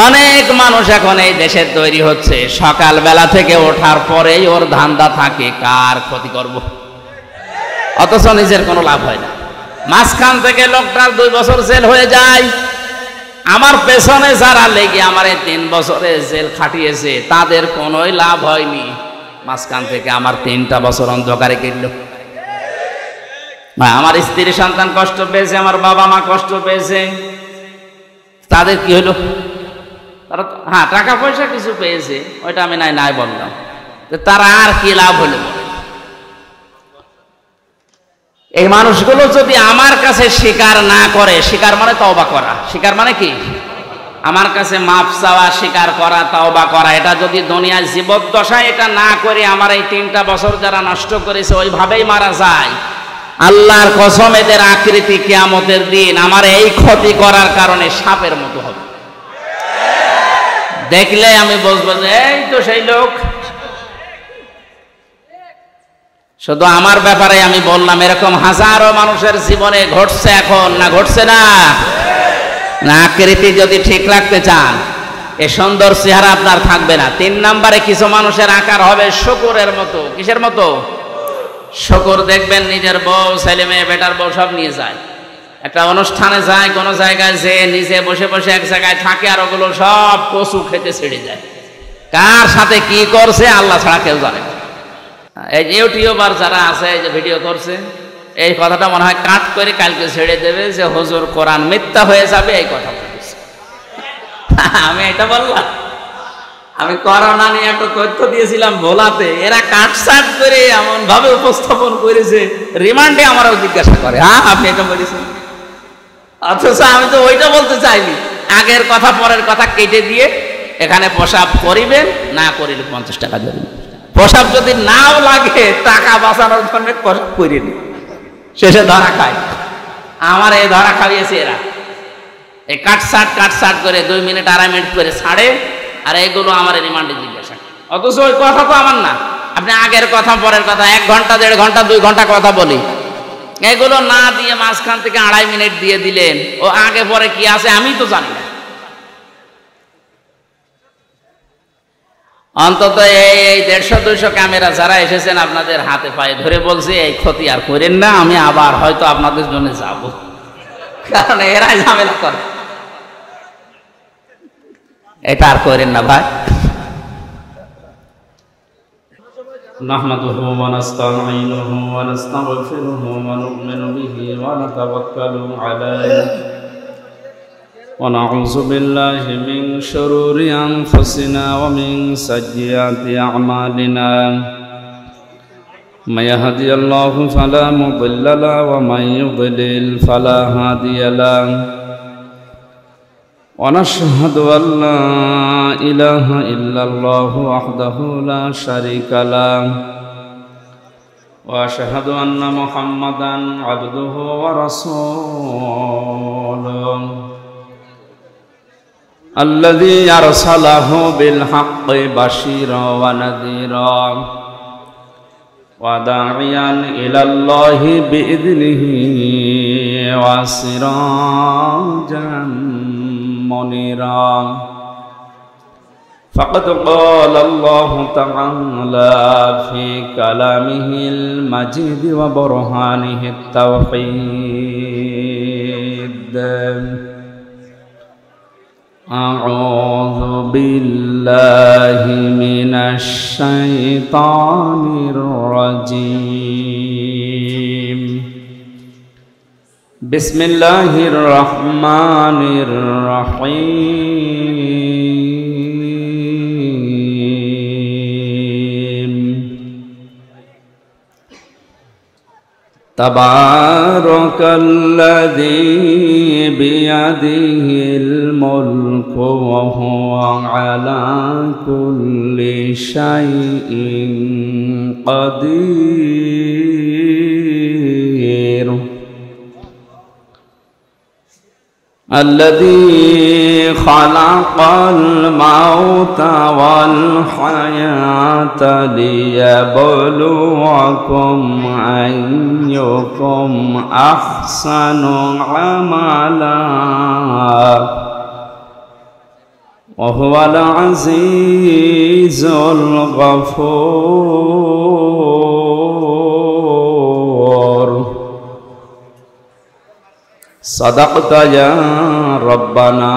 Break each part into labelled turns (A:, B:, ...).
A: অনেক মানুষ এখন এই দেশে তৈরি হচ্ছে, সকালবেলা থেকে ওঠার পরেই ওর ধান্দা থাকে কার ক্ষতি করব, অথচ নিজের কোনো লাভ হয় না। মাঝখান থেকে লোকটার 2 বছর জেল হয়ে যায়। আমার পেছনে যারা লেগে আমার এই 3 বছরে জেল খাটিয়েছে তাদের কোনোই লাভ হয়নি। মাঝখান থেকে আমার 3টা বছর অন্ধকারে গেল। আমার স্ত্রী সন্তান কষ্ট পেয়েছে, আমার বাবা মা কষ্ট পেয়েছে, তাদের কি হলো? তারা হ্যাঁ টাকা পয়সা কিছু পেয়েছে, ওইটা আমি নাই বললাম, তারা আর কি লাভ হলো? এই মানুষগুলো যদি আমার কাছে স্বীকার না করে, স্বীকার মানে তওবা করা, স্বীকার মানে কি? আমার কাছে মাফ চাওয়া, স্বীকার করা, তওবা করা, এটা যদি দুনিয়ার জীবদ্দশায় এটা না করে আমার এই 3টা বছর যারা নষ্ট করেছে ওইভাবেই মারা যায়, আল্লাহর কসম এদের আকৃতি কিয়ামতের দিন আমার এই ক্ষতি করার কারণে সাপের মতো হবে। দেখলে আমি বুঝবো যে এই তো সেই লোক। শুধু আমার ব্যাপারে আমি বললাম, এরকম হাজারো মানুষের জীবনে ঘটছে এখন, না ঘটছে না? আকৃতি যদি ঠিক রাখতে চান, এ সুন্দর চেহারা আপনার থাকবে না। 3 নম্বরে কিছু মানুষের আকার হবে শকুরের মতো। কিসের মতো? শকুর। দেখবেন নিজের বউ, ছেলে মেয়ে, বেটার বউ সব নিয়ে যায়, একটা অনুষ্ঠানে যায়, কোনো জায়গায় যে নিজে বসে বসে এক জায়গায় থাকে, আর ওগুলো সব কচু খেতে ছেড়ে যায়। কার সাথে কি করছে আল্লাহ ছাড়া কেউ জানে না। এই ইউটিউবার যারা আছে, এই যে ভিডিও করছে, এই কথাটা মনে হয় কাট করে কালকে ছেড়ে দেবে যে হুজুর কোরআন মিথ্যা হয়ে যাবে, এই কথা বলেছে। আমি এটা বললাম, আমি করোনা নিয়ে একটা তথ্য দিয়েছিলাম ভোলাতে, এরা কাটসাট করে এমন ভাবে উপস্থাপন করেছে, রিমান্ডে আমারও জিজ্ঞাসা করে হ্যাঁ আপনি এটা বলেছেন, অথচ আমি তো ওইটা বলতে চাইনি। আগের কথা পরের কথা কেটে দিয়ে এখানে প্রসাব করিবেন, না করিলে 50 টাকা দেবেন। প্রসাব যদি নাও লাগে টাকা বাঁচানোর জন্য প্রসাব করিনি, শেষে ধরা খায়। আমার এই ধরা খাইয়েছে এরা, এই কাটসাট করে 2 মিনিট 2.5 মিনিট করে ছাড়ে, আর এইগুলো আমার রিমান্ডে জিজ্ঞাসা। অথচ ওই কথা তো আমার না, আপনি আগের কথা পরের কথা 1 ঘন্টা 1.5 ঘন্টা 2 ঘন্টা কথা বলি, এগুলো না দিয়ে মাঝখান থেকে 2.5 মিনিট দিয়ে দিলেন, ও আগে পরে কি আছে আমি তো জানি না। অন্তত এই 150-200 ক্যামেরা যারা এসেছেন আপনাদের হাতে পায়ে ধরে বলছি এই ক্ষতি আর করেন না, আমি আবার হয়তো আপনাদের জন্য যাব, কারণ এরাই ঝামেলা করে। এটা আর করেন না ভাই। নাহমাদুহু ওয়া নাস্তাঈনুহু ওয়া নাস্তাগফিরুহু ওয়া নু'মিনু বিহি ওয়া নাতাওয়াক্কালু আলাইহি ওয়া নাউযু বিল্লাহি মিন শুরুরি আনফুসিনা ওয়া মিন সাইয়্যাতি আ'মালিনা। মান ইয়াহদিহিল্লাহু ফালা মুদিল্লা লাহু ওয়া মান ইউদ্লিল ফালা হাদিয়া লাহু। ونشهد أن لا إله إلا الله وحده لا شريك له وأشهد أن محمدا عبده ورسوله الذي أرسله بالحق بشيرا ونذيرا وداعيا إلى الله بإذنه وسراجا منيرا. فقد قال الله تعالى في كلامه المجيد وبرهانه التوحيد: أعوذ بالله من الشيطان الرجيم. بسم الله الرحمن الرحيم. تبارك الذي بيده الملك وهو على كل شيء قدير. الذي خلق الموت والحياة ليبلوكم أيكم أحسن عملا
B: وهو العزيز الغفور صدقت يا ربنا.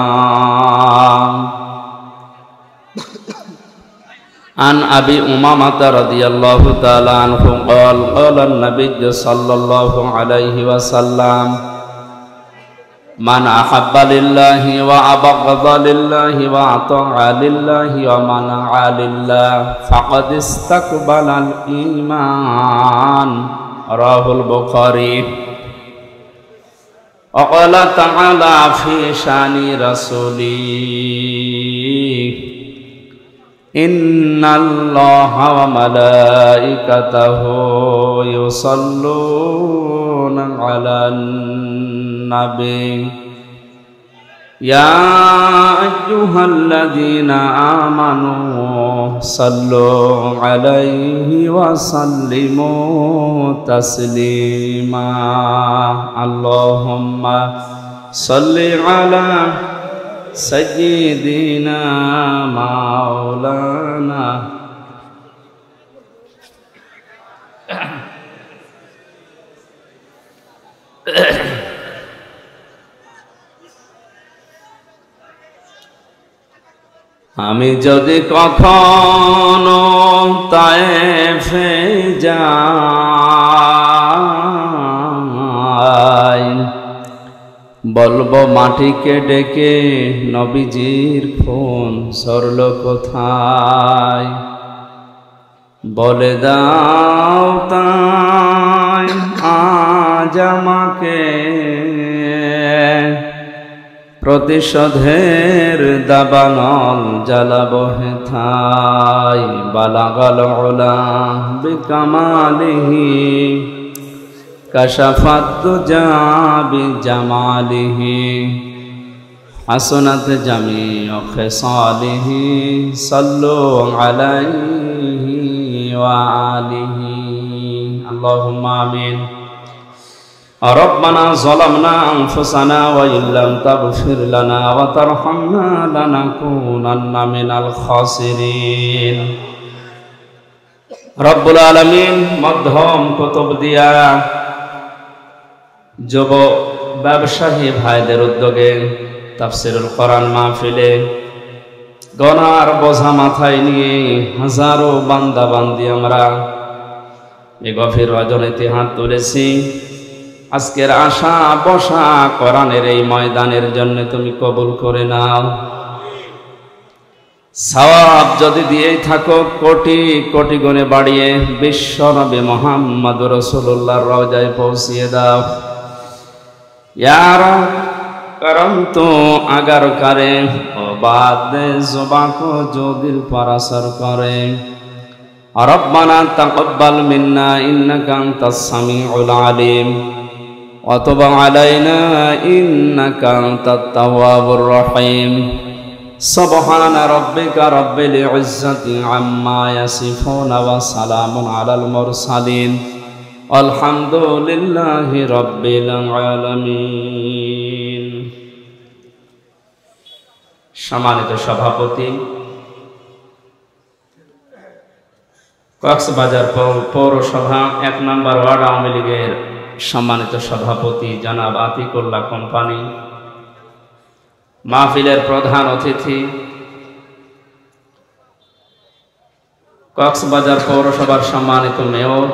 B: عن أبي أمامة رضي الله تعالى عنه قال قال النبي صلى الله عليه وسلم من أحب لله وأبغض لله وأطاع لله ومنع لله فقد استقبل الإيمان. رواه البخاري. وقال تعالى في شأن رسوله إن الله وملائكته يصلون على النبي يا أيها الذين آمنوا صلوا عليه وسلموا تسليما. اللهم صل على سيدنا مولانا আমি যদি কখনো তায়েফে যাই বলবো মাটিকে ডেকে নবীজির খুন সরল কোথায়, বলে দাও তাই আজ আমাকে প্রতিশোধের দাবানল জ্বালাবো হেথায়। বালাগাল উলা বিকামালিহি কাশাফাত দুজা বিজামালিহি হাসনাত জামিউ খিসালিহি সাল্লু আলাইহি ওয়া আলিহি। আল্লাহুম্মা আমিন। ربنا ظلمنا أنفسنا وإن لم تغفر لنا وترحمنا لنكونن من الخاسرين। রব্বুল আলামিন মধ্যম কুতুব দিয়া যুব ব্যবসায়ী ভাইদের উদ্যোগে তাফসীরুল কোরআন মাহফিলে গনার বোঝা মাথায় নিয়ে হাজারো বান্দা বান্দি আমরা এই গভীর রজনীতে হাত তুলেছি। আজকের আশা বসা কোরআনের এই ময়দানের জন্য তুমি কবুল করে নাও। সওয়াব যদি দিয়েই থাকো কোটি কোটি গুণে বাড়িয়ে বিশ্ব নবী মুহাম্মদ রাসূলুল্লাহর রওজায় পৌঁছিয়ে দাও। ইয়া রব করম তো আগার করে ও বাদ জুবা কো जो दिल पर असर करे। रब्बना तक़ब्बल मिन्ना इन्नका अंतस समीउल अलीम وتب علينا إنك أنت التواب الرحيم। سبحان ربك رب العزة عما يصفون وسلام على المرسلين والحمد لله رب العالمين। সম্মানিত সভাপতি, কক্সবাজার পৌরসভা ১ নম্বর ওয়ার্ড আওয়ামী লীগের সম্মানিত সভাপতি জনাব আতিকুল্লাহ কোম্পানি, মাহফিলের প্রধান অতিথি, কক্সবাজার পৌরসভার সম্মানিত মেয়র,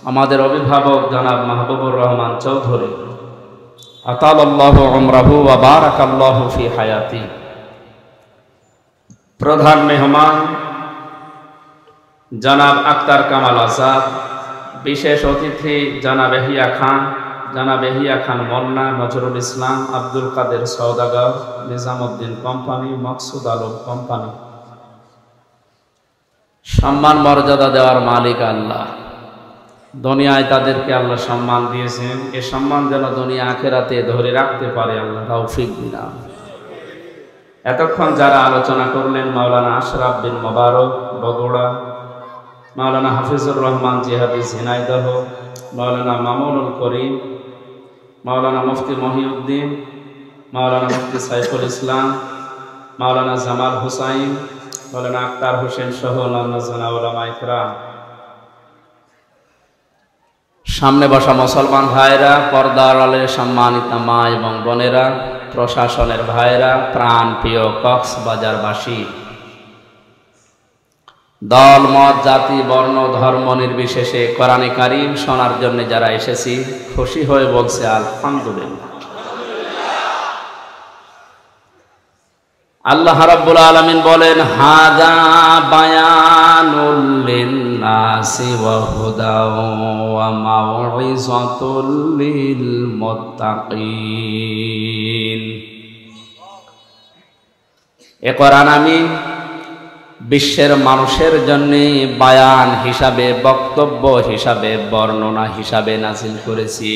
B: আমাদের অভিভাবক জনাব মাহবুবুর রহমান চৌধুরী, আতালাল্লাহু উমরাহু ওয়া বারাকাল্লাহু ফি হায়াতি, প্রধান মেহমান জনাব আক্তার কামাল আজাদ, বিশেষ অতিথি জনাব এহিয়া খান মোল্লা, নজরুল ইসলাম, আব্দুল কাদের সওদাগর, নিজামউদ্দিন কোম্পানি, মকসুদ আলম কোম্পানি। সম্মান মর্যাদা দেওয়ার মালিক আল্লাহ। দুনিয়ায় তাদেরকে আল্লাহ সম্মান দিয়েছেন, এ সম্মান যেন দুনিয়া আখিরাতে ধরে রাখতে পারে আল্লাহ তৌফিক দিন। এতক্ষণ যারা আলোচনা করলেন মাওলানা আশরাফ বিন মোবারক বগুড়া, মাওলানা হাফিজুর রহমান জিহাদি ঝিনাইদহ, মাওলানা মামুনুল করিম, মাওলানা মুফতি মহিউদ্দিন, মাওলানা মুফতি সাইফুল ইসলাম, মাওলানা জামাল হুসাইন, মাওলানা আক্তার হোসেন সহ অন্যান্য জানা উলামা ইকরাম, সামনে বসা মুসলমান ভাইরা, পর্দার আড়ালের সম্মানিত মা এবং বোনেরা, প্রশাসনের ভাইরা, প্রাণ প্রিয় কক্সবাজারবাসী, দল মত জাতি বর্ণ ধর্ম নির্বিশেষে কোরআনে কারীম শোনার জন্য যারা এসেছি, খুশি হয়ে বলছে আলহামদুলিল্লাহ। আল্লাহ রাব্বুল আলামিন বলেন, হাযা বায়ানুল লিন্নাসি ওয়া হুদাও ওয়া মাউইযাতুল লিল মুত্তাকিন। এ কোরআন আমি বিশ্বের মানুষের জন্য বায়ান হিসাবে, বক্তব্য হিসাবে, বর্ণনা হিসাবে নাযিল করেছি।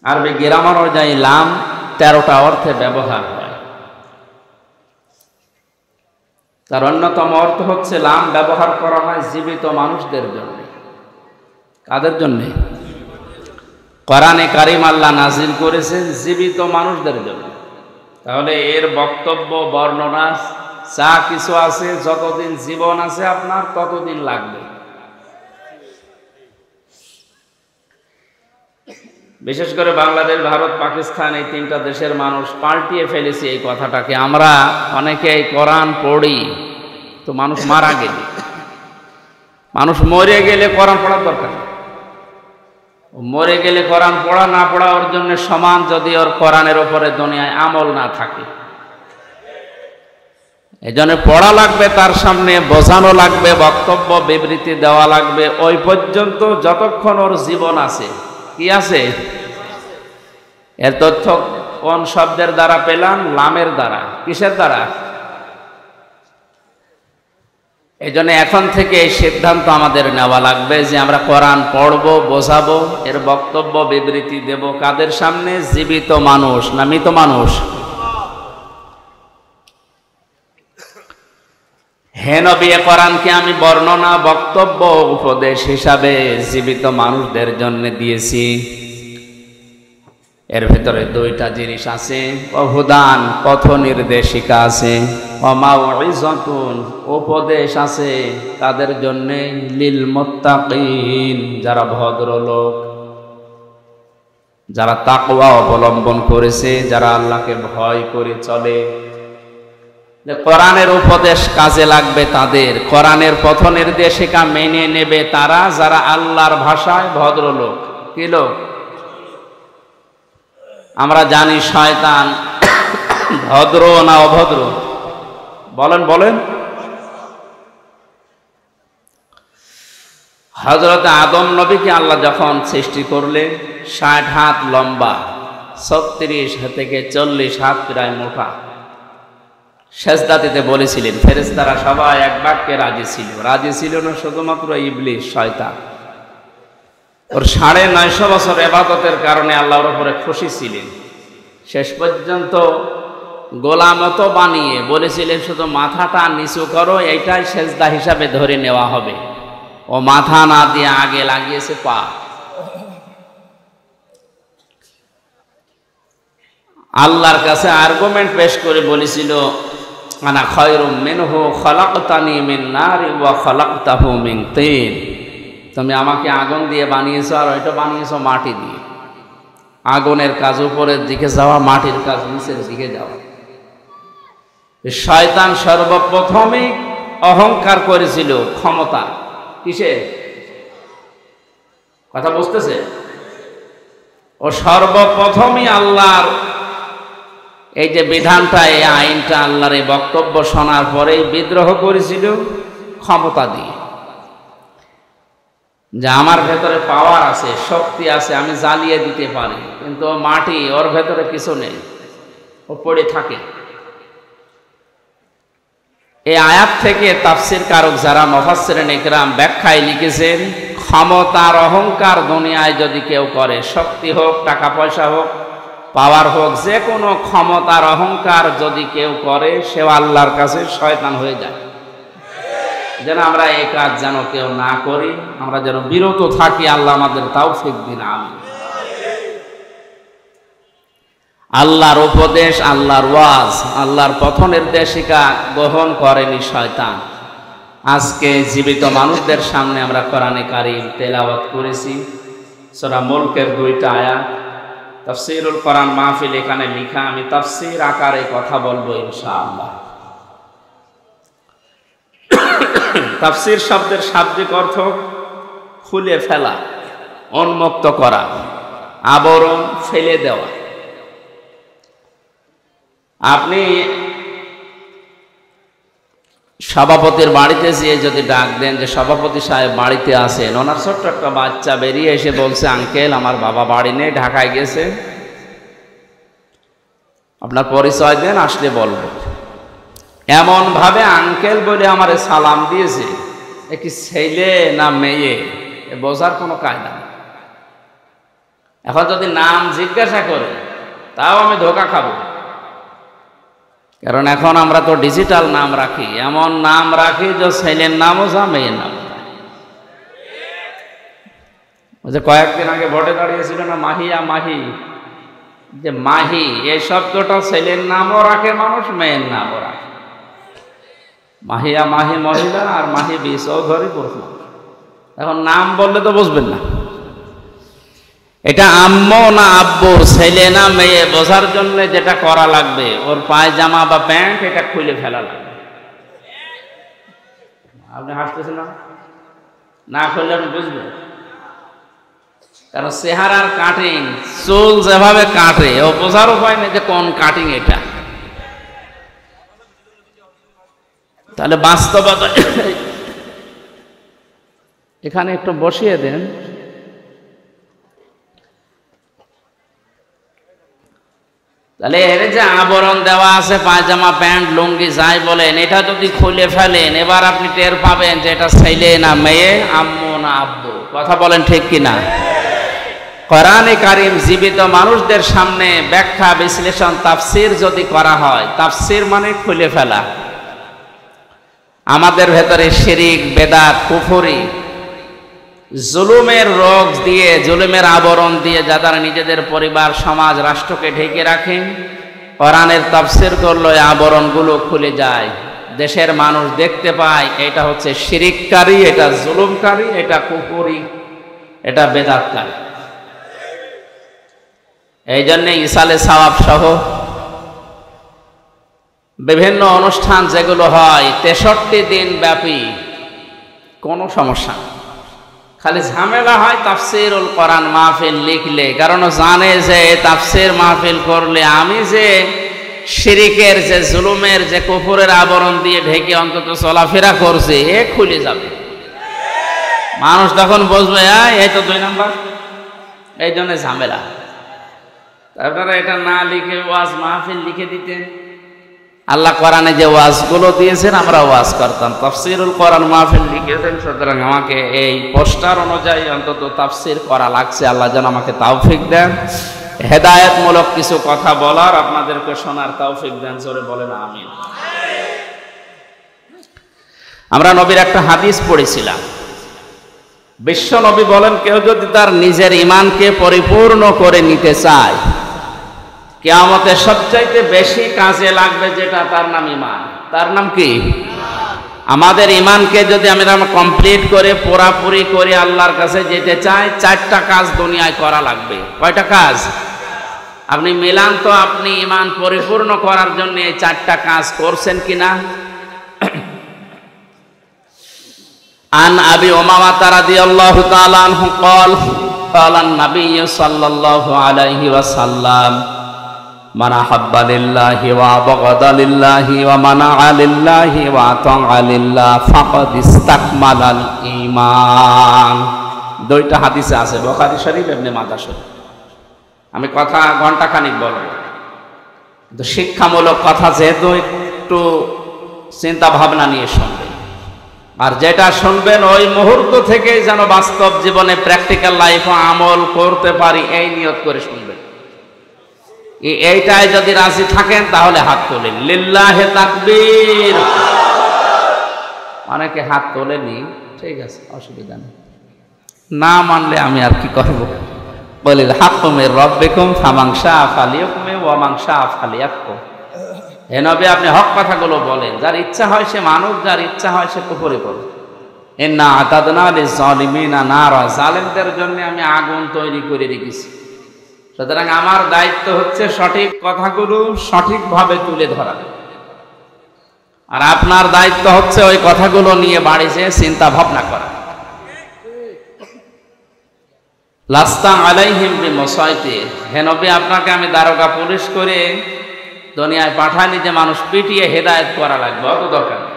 B: আরবি গ্রামার অনুযায়ী লাম 13টা অর্থে ব্যবহার হয়। তার অন্যতম অর্থ হচ্ছে লাম ব্যবহার করা হয় জীবিত মানুষদের জন্য। কাদের জন্য? কোরআনে কারীম আল্লাহ নাজিল করেছেন জীবিত মানুষদের জন্য। তাহলে এর বক্তব্য, বর্ণনা যা কিছু আছে, যতদিন জীবন আছে আপনার ততদিন লাগবে। বিশেষ করে বাংলাদেশ, ভারত, পাকিস্তান এই 3টা দেশের মানুষ পাল্টিয়ে ফেলেছে এই কথাটাকে। আমরা অনেকে এই কোরআন পড়ি, তো মানুষ মারা গেলে, মানুষ মরে গেলে কোরআন পড়ার দরকার নেই। মরে গেলে কোরআন পড়া না পড়া ওর জন্য সমান, যদি ওর কোরআনের ওপরে দুনিয়ায় আমল না থাকে। এই জন্য পড়া লাগবে, তার সামনে বোঝানো লাগবে, বক্তব্য বিবৃতি দেওয়া লাগবে, ওই পর্যন্ত যতক্ষণ ওর জীবন আছে। কি আছে? এর তথ্য কোন শব্দের দ্বারা পেলাম? লামের দ্বারা। কিসের দ্বারা? এই জন্য এখন থেকে এই সিদ্ধান্ত আমাদের নেওয়া লাগবে যে আমরা কোরআন পড়বো, বোঝাবো, এর বক্তব্য বিবৃতি দেব। কাদের সামনে? জীবিত মানুষ না মৃত মানুষ? হে নবী, কোরআনকে আমি বর্ণনা, বক্তব্য, উপদেশ হিসাবে জীবিত মানুষদের জন্য দিয়েছি। এর ভেতরে 2টা জিনিস আছে, হুদান পথ নির্দেশিকা আছে, মাউইযাতুন উপদেশ আছে। তাদের জন্য লিল মুত্তাকিন, যারা ভদ্রলোক, যারা তাকওয়া অবলম্বন করেছে, যারা আল্লাহকে ভয় করে চলে। কোরআনের উপদেশ কাজে লাগবে তাদের, কোরআনের পথ নির্দেশিকা মেনে নেবে তারা, যারা আল্লাহর ভাষায় ভদ্রলোক। কি লোক? আমরা জানি শয়তান ভদ্র না অভদ্র? বলেন বলেন। হযরত আদম নবীকে আল্লাহ যখন সৃষ্টি করলেন, 60 হাত লম্বা, 36 থেকে 40 হাত প্রায় মোটা, সেজদা দিতে বলেছিলেন। ফেরেশতারা সবাই এক বাক্যে রাজি ছিল। রাজি ছিল না শুধুমাত্র ইবলিস, শয়তান। ওর 950 বছর ইবাদতের কারণে আল্লাহর উপরে খুশি ছিলেন। শেষ পর্যন্ত গোলামত বানিয়ে বলেছিলেন, শুধু মাথাটা নিচু করো, এইটাই সেজদা হিসাবে ধরে নেওয়া হবে। ও মাথা না দিয়ে আগে লাগিয়েছে পা। আল্লাহর কাছে আর্গুমেন্ট পেশ করে বলেছিল, আনা খায়রুম মিনহু খালাকতানি মিন নারি ওয়া খালাকতাহু মিন তিন। তুমি আমাকে আগুন দিয়ে বানিয়েছো, আর ওইটা বানিয়েছো মাটি দিয়ে। আগুনের কাজ উপরের দিকে যাওয়া, মাটির কাজ নিচের দিকে যাওয়া। শয়তান সর্বপ্রথমে অহংকার করেছিল ক্ষমতা। কিসে? কথা বুঝতেছে? ও সর্বপ্রথমই আল্লাহর এই যে বিধানটা, এই আইনটা, আল্লাহর এই বক্তব্য শোনার পরেই বিদ্রোহ করেছিল ক্ষমতা দিয়ে, যে আমার ভেতরে পাওয়ার আছে, শক্তি আছে, আমি জ্বালিয়ে দিতে পারি। কিন্তু মাটি, ওর ভেতরে কিছু নেই, ও পড়ে থাকে। এই আয়াত থেকে তাফসীর কারক যারা মুফাসসিরিন ইকরাম ব্যাখ্যায় লিখেছেন, ক্ষমতার অহংকার দুনিয়ায় যদি কেউ করে, শক্তি হোক, টাকা পয়সা হোক, পাওয়ার হোক, যে কোনো ক্ষমতার অহংকার যদি কেউ করে, সে আল্লাহর কাছে শয়তান হয়ে যায়। যেন আমরা এই কাজ যেন কেউ না করি, আমরা যেন বিরত থাকি। আল্লাহ আমাদের তাওফিক দিন, আমিন।
A: আল্লাহর উপদেশ, আল্লাহর ওয়াজ, আল্লাহর পথ নির্দেশিকা গ্রহণ করেনি শয়তান। আজকে জীবিত মানুষদের সামনে আমরা কোরআনে কারীম তেলাওয়াত করেছি। সূরা মুলকের 2টা আয়াত, তাফসীরুল কোরআন মাহফিল এখানে লেখা। আমি তাফসীর আকারে কথা বলবো ইনশাআল্লাহ। তাফসীর শব্দের শাব্দিক অর্থ খুলে ফেলা, উন্মুক্ত করা, আবরণ ফেলে দেওয়া। আপনি সভাপতির বাড়িতে যেয়ে যদি ডাক দেন যে সভাপতি সাহেব বাড়িতে আছেন, ওনার ছোট্ট একটা বাচ্চা বেরিয়ে এসে বলছে, আঙ্কেল আমার বাবা বাড়ি নেই, ঢাকায় গেছে, আপনার পরিচয় দেন, আসলে বলবো। এমন ভাবে আঙ্কেল বলে আমারে সালাম দিয়েছে, এ কি ছেলে না মেয়ে বোঝার কোনো কায়দা নেই। এখন যদি নাম জিজ্ঞাসা করে তাও আমি ধোকা খাবো, কারণ এখন আমরা তো ডিজিটাল নাম রাখি, এমন নাম রাখি যে ছেলের নামও যা মেয়ের নাম। যে কয়েকদিন আগে ভোটে দাঁড়িয়েছিল না মাহিয়া মাহি, যে মাহি এই শব্দটা ছেলের নামও রাখে মানুষ, মেয়ের নামও রাখে। মাহিয়া মাহি মহিলা আর মাহি বি চৌধুরী পুরুষ। এখন নাম বললে তো বুঝবেন না এটা আম্মু না আব্বু, ছেলে না মেয়ে বোঝার জন্য যেটা করা লাগবে, ওর পায়জামা বা প্যান্ট এটা খুলে ফেলা লাগবে। আপনি হাসতেছেন না খুললে আপনি বুঝবেন, কারণ চেহারার কাটিং, চুল যেভাবে কাটে ও বোঝার উপায় নেই যে কোন কাটিং এটা। তাহলে বাস্তবতা এখানে একটু বসিয়ে দেন। তাহলে এর যে আবরণ দেওয়া আছে পায়জামা প্যান্ট লুঙ্গি যাই বলেন, এটা যদি খুলে ফেলেন এবার আপনি টের পাবেন যে এটা ছেলে না মেয়ে, আম্মু না আব্বু। কথা বলেন ঠিক কিনা? কোরআনে কারীম জীবিত মানুষদের সামনে ব্যাখ্যা বিশ্লেষণ তাফসীর যদি করা হয়, তাফসীর মানে খুলে ফেলা। আমাদের ভেতরে শিরিক, বেদাত, কুফরি, জুলুমের রোগ দিয়ে, জুলুমের আবরণ দিয়ে যারা নিজেদের পরিবার, সমাজ, রাষ্ট্রকে ঢেকে রাখেন, কোরআনের তাফসীর করলে আবরণগুলো খুলে যায়। দেশের মানুষ দেখতে পায় এটা হচ্ছে শিরিককারী, এটা জুলুমকারী, এটা কুফরি, এটা বেদাতকারী। এই জন্যে ইসালে সওয়াব সহ বিভিন্ন অনুষ্ঠান যেগুলো হয় 63 দিন ব্যাপী, কোনো সমস্যা নেই। খালি ঝামেলা হয় তাফসীরুল কোরআন মাহফিল লিখলে, কারণ জানে যে তাফসীর মাহফিল করলে আমি যে শিরিকের, যে জুলুমের, যে কুফরের আবরণ দিয়ে ঢেকে অন্তত চলাফেরা করছে এ খুলে যাবে। মানুষ তখন বুঝবে এই তো 2 নাম্বার। এই জন্য ঝামেলা। আপনারা এটা না লিখে ওয়াজ মাহফিল লিখে দিতেন। আল্লাহ কোরআনে যে ওয়াজগুলো দিয়েছেন আমরা ওয়াজ করতাম, তাফসীরুল কোরআন মাহফিল লিখেছেন, সুতরাং আমাকে এই পোস্টার অনুযায়ী অন্তত তাফসীর করা লাগছে। আল্লাহ যেন আমাকে তৌফিক দেন, হেদায়েতমূলক কিছু কথা বলার, আপনাদেরকে শোনার তৌফিক দেন। জোরে বলেন আমিন। আমরা নবীর একটা হাদিস পড়েছিলাম, বিশ্ব নবী বলেন, কেউ যদি তার নিজের ঈমানকে পরিপূর্ণ করে নিতে চায়, কিয়ামতে সবচাইতে বেশি কাজে লাগবে যেটা, তার নাম ঈমান। তার নাম কি? আমাদের ঈমানকে যদি আমরা কমপ্লিট করে পুরাপুরি করে আল্লাহর কাছে যেতে চাই, 4টা কাজ দুনিয়ায় করা লাগবে। কয়টা কাজ? আপনি মিলান তো, আপনি ঈমান পরিপূর্ণ করার জন্য এই 4টা কাজ করছেন কিনা? আন আবি উমামা রাদিয়াল্লাহু তাআলা আনহু قال قال النبي صلى الله عليه وسلم من أحب لله وأبغض لله ومنع لله وأطاع لله فقد استكمل الإيمان। 2টা হাদিসে আছে, বুখারী শরীফ, ইবনে মাজাহ শরীফ। আমি কথা ঘন্টাখানিক বলবো, কিন্তু শিক্ষামূলক কথা যেহেতু একটু চিন্তা ভাবনা নিয়ে শুনবেন, আর যেটা শুনবেন ওই মুহূর্ত থেকে যেন বাস্তব জীবনে প্র্যাকটিক্যাল লাইফে আমল করতে পারি, এই নিয়ত করে শুনবেন। এইটাই যদি রাজি থাকেন তাহলে হাত তোলেন, লিল্লাহে তাকবীর। অনেকে হাত তোলেনি, ঠিক আছে, অসুবিধা নেই, না মানলে আমি আর কি করব। বলিল হাক্কু মির রাব্বিকুম ফামান শাআ ফালিয়াকুম ওয়া মান শাআ ফালিয়াকফুর। হে নবী, আপনি হক কথাগুলো বলেন, যার ইচ্ছা হয় সে মানুষ, যার ইচ্ছা হয় সে কুফরি করে। ইন্না আতাদনা লিয-যালিমিনা নারা, জালেমদের জন্য আমি আগুন তৈরি করে রেখেছি। সুতরাং আমার দায়িত্ব হচ্ছে সঠিক কথাগুলো সঠিকভাবে তুলে ধরা, আর আপনার দায়িত্ব হচ্ছে ওই কথাগুলো নিয়ে বাড়িতে চিন্তা ভাবনা করা। লাস্তা আলাইহিম বিমুসাইতির, হে নবী, আপনাকে আমি দারোগা পুলিশ করে দুনিয়ায় পাঠাইনি যে মানুষ পিটিয়ে হেদায়েত করা লাগবে, অত দরকার নেই।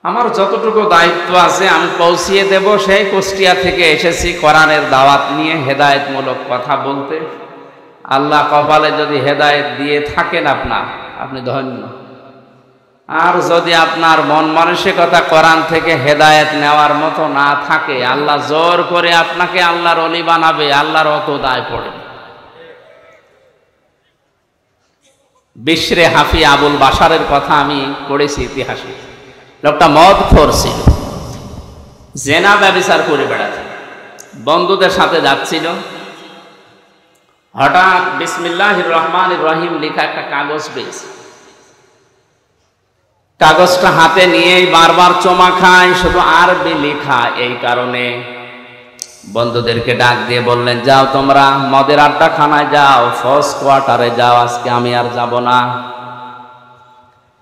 A: আমার যতটুকু দায়িত্ব আছে আমি পৌঁছিয়ে দেব। সেই কুষ্টিয়া থেকে এসেছি কোরআনের দাওয়াত নিয়ে হেদায়েতমূলক কথা বলতে। আল্লাহ কপালে যদি হেদায়েত দিয়ে থাকেন আপনি ধন্য। আর যদি আপনার মন মানসিকতা কোরআন থেকে হেদায়েত নেওয়ার মতো না থাকে, আল্লাহ জোর করে আপনাকে আল্লাহর ওলি বানাবে, আল্লাহর অত দায় পড়ে। বিশরে হাফি আবুল বাশারের কথা আমি পড়েছি ইতিহাসে। লোকটা মদখোর ছিল, জেনা ব্যভিচার করে বেড়াচ্ছে, বন্ধুদের সাথে যাচ্ছিল। হঠাৎ বিসমিল্লাহির রহমানির রহিম লেখা একটা কাগজ পেয়েছে। কাগজটা হাতে নিয়েই বারবার চমা খায়, শুধু আরবি লেখা। এই কারণে বন্ধুদেরকে ডাক দিয়ে বললেন, যাও তোমরা মদের আড্ডাখানায় যাও, ফার্স্ট কোয়ার্টারে যাও, আজকে আমি আর যাব না।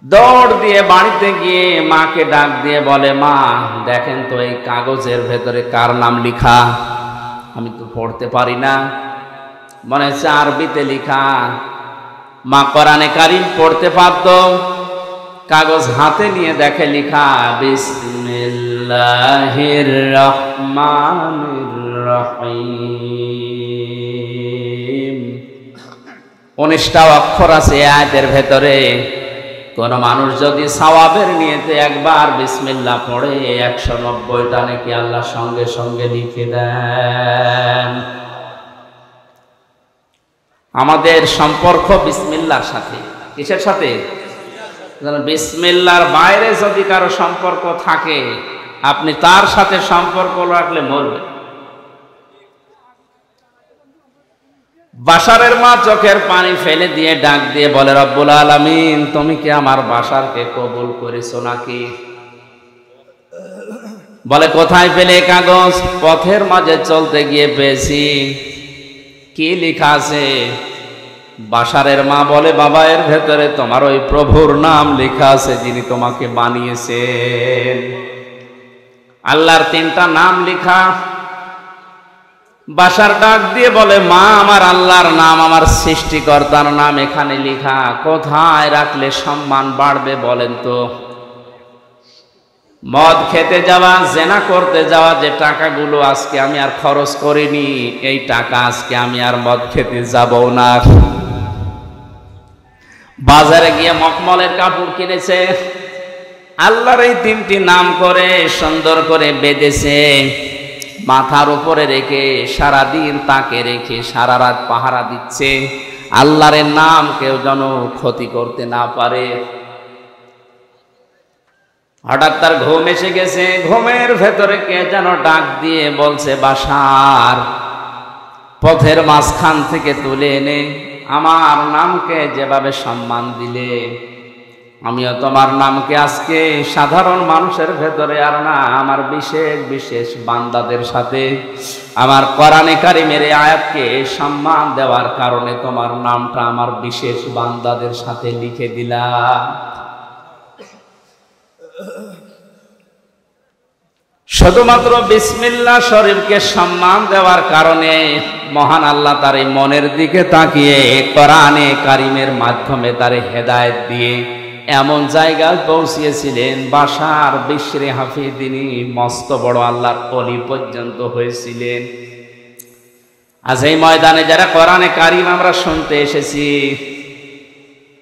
A: দৌড় দিয়ে বাড়িতে গিয়ে মাকে ডাক দিয়ে বলে, মা দেখেন তো এই কাগজের ভেতরে কার নাম লেখা, আমি তো পড়তে পারি না, মনে হচ্ছে আরবিতে লেখা। মা কোরআনে কারিম পড়তে পারত, কাগজ হাতে নিয়ে দেখে লেখা বিসমিল্লাহির রহমানির রহিম। 19টা অক্ষর আছে আয়াতের ভেতরে। কোন মানুষ যদি সওয়াবের নিয়তে একবার বিসমিল্লাহ পড়ে 190টা নাকি আল্লাহ সঙ্গে সঙ্গে লিখে দেন। আমাদের সম্পর্ক বিসমিল্লাহর সাথে। কিসের সাথে? বিসমিল্লাহর বাইরে যদি কারো সম্পর্ক থাকে, আপনি তার সাথে সম্পর্ক রাখলে মরবে। বাশারের মা চোখের পানি ফেলে দিয়ে ডাক দিয়ে বলে, রব্বুল আলামিন, তুমি কি আমার বাশারকে কবুল করেছো নাকি? বলে, কোথায় পেলে কাগজ? পথের মাঝে চলতে গিয়ে পেয়েছি। কি লেখা আছে? বাশারের মা বলে, বাবা এর ভেতরে তোমার ওই প্রভুর নাম লেখা আছে যিনি তোমাকে বানিয়েছেন। আল্লাহর 3টা নাম লেখা। বাশার ডাক দিয়ে বলে, মা আমার আল্লাহর নাম, আমার সৃষ্টিকর্তার নাম এখানে লেখা, কোথায় রাখলে সম্মান বাড়বে বলেন তো? মদ খেতে যাওয়া, জেনা করতে যাওয়া যে টাকাগুলো আজকে আমি আর খরচ করিনি, এই টাকা আজকে আমি আর মদ খেতে যাব না। বাজারে গিয়ে মখমলের কাপড় কিনেছে, আল্লাহর এই 3টি নাম করে সুন্দর করে বেঁধেছে, মাথার উপরে রেখে সারাদিন তাকে রেখে সারা রাত পাহারা দিচ্ছে, আল্লাহর নাম কেউ যেন ক্ষতি করতে না পারে। হঠাৎ তার ঘুম এসে গেছে। ঘুমের ভেতরে কে যেন ডাক দিয়ে বলছে, বাশার, পথের মাঝখান থেকে তুলে এনে আমার নামকে যেভাবে সম্মান দিলে, আমিও তোমার নামকে আজকে সাধারণ মানুষের ভেতরে আর না, আমার বিশেষ বিশেষ বান্দাদের সাথে আমার কোরআনে কারিমের আয়াতকে সম্মান দেওয়ার কারণে তোমার নামটা আমার বিশেষ বান্দাদের সাথে লিখে দিলাম। শুধুমাত্র বিসমিল্লাহ শরীফকে সম্মান দেওয়ার কারণে মহান আল্লাহ তার এই মনের দিকে তাকিয়ে কোরআনে কারিমের মাধ্যমে তার হেদায়েত দিয়ে এমন জায়গায় পৌঁছিয়েছিলেন, বাশার বিশরে হাফি তিনি মস্ত বড় আল্লাহর ওলি পর্যন্ত হয়েছিলেন। আজ এই ময়দানে যারা কোরআনে কারিম আমরা শুনতে এসেছি,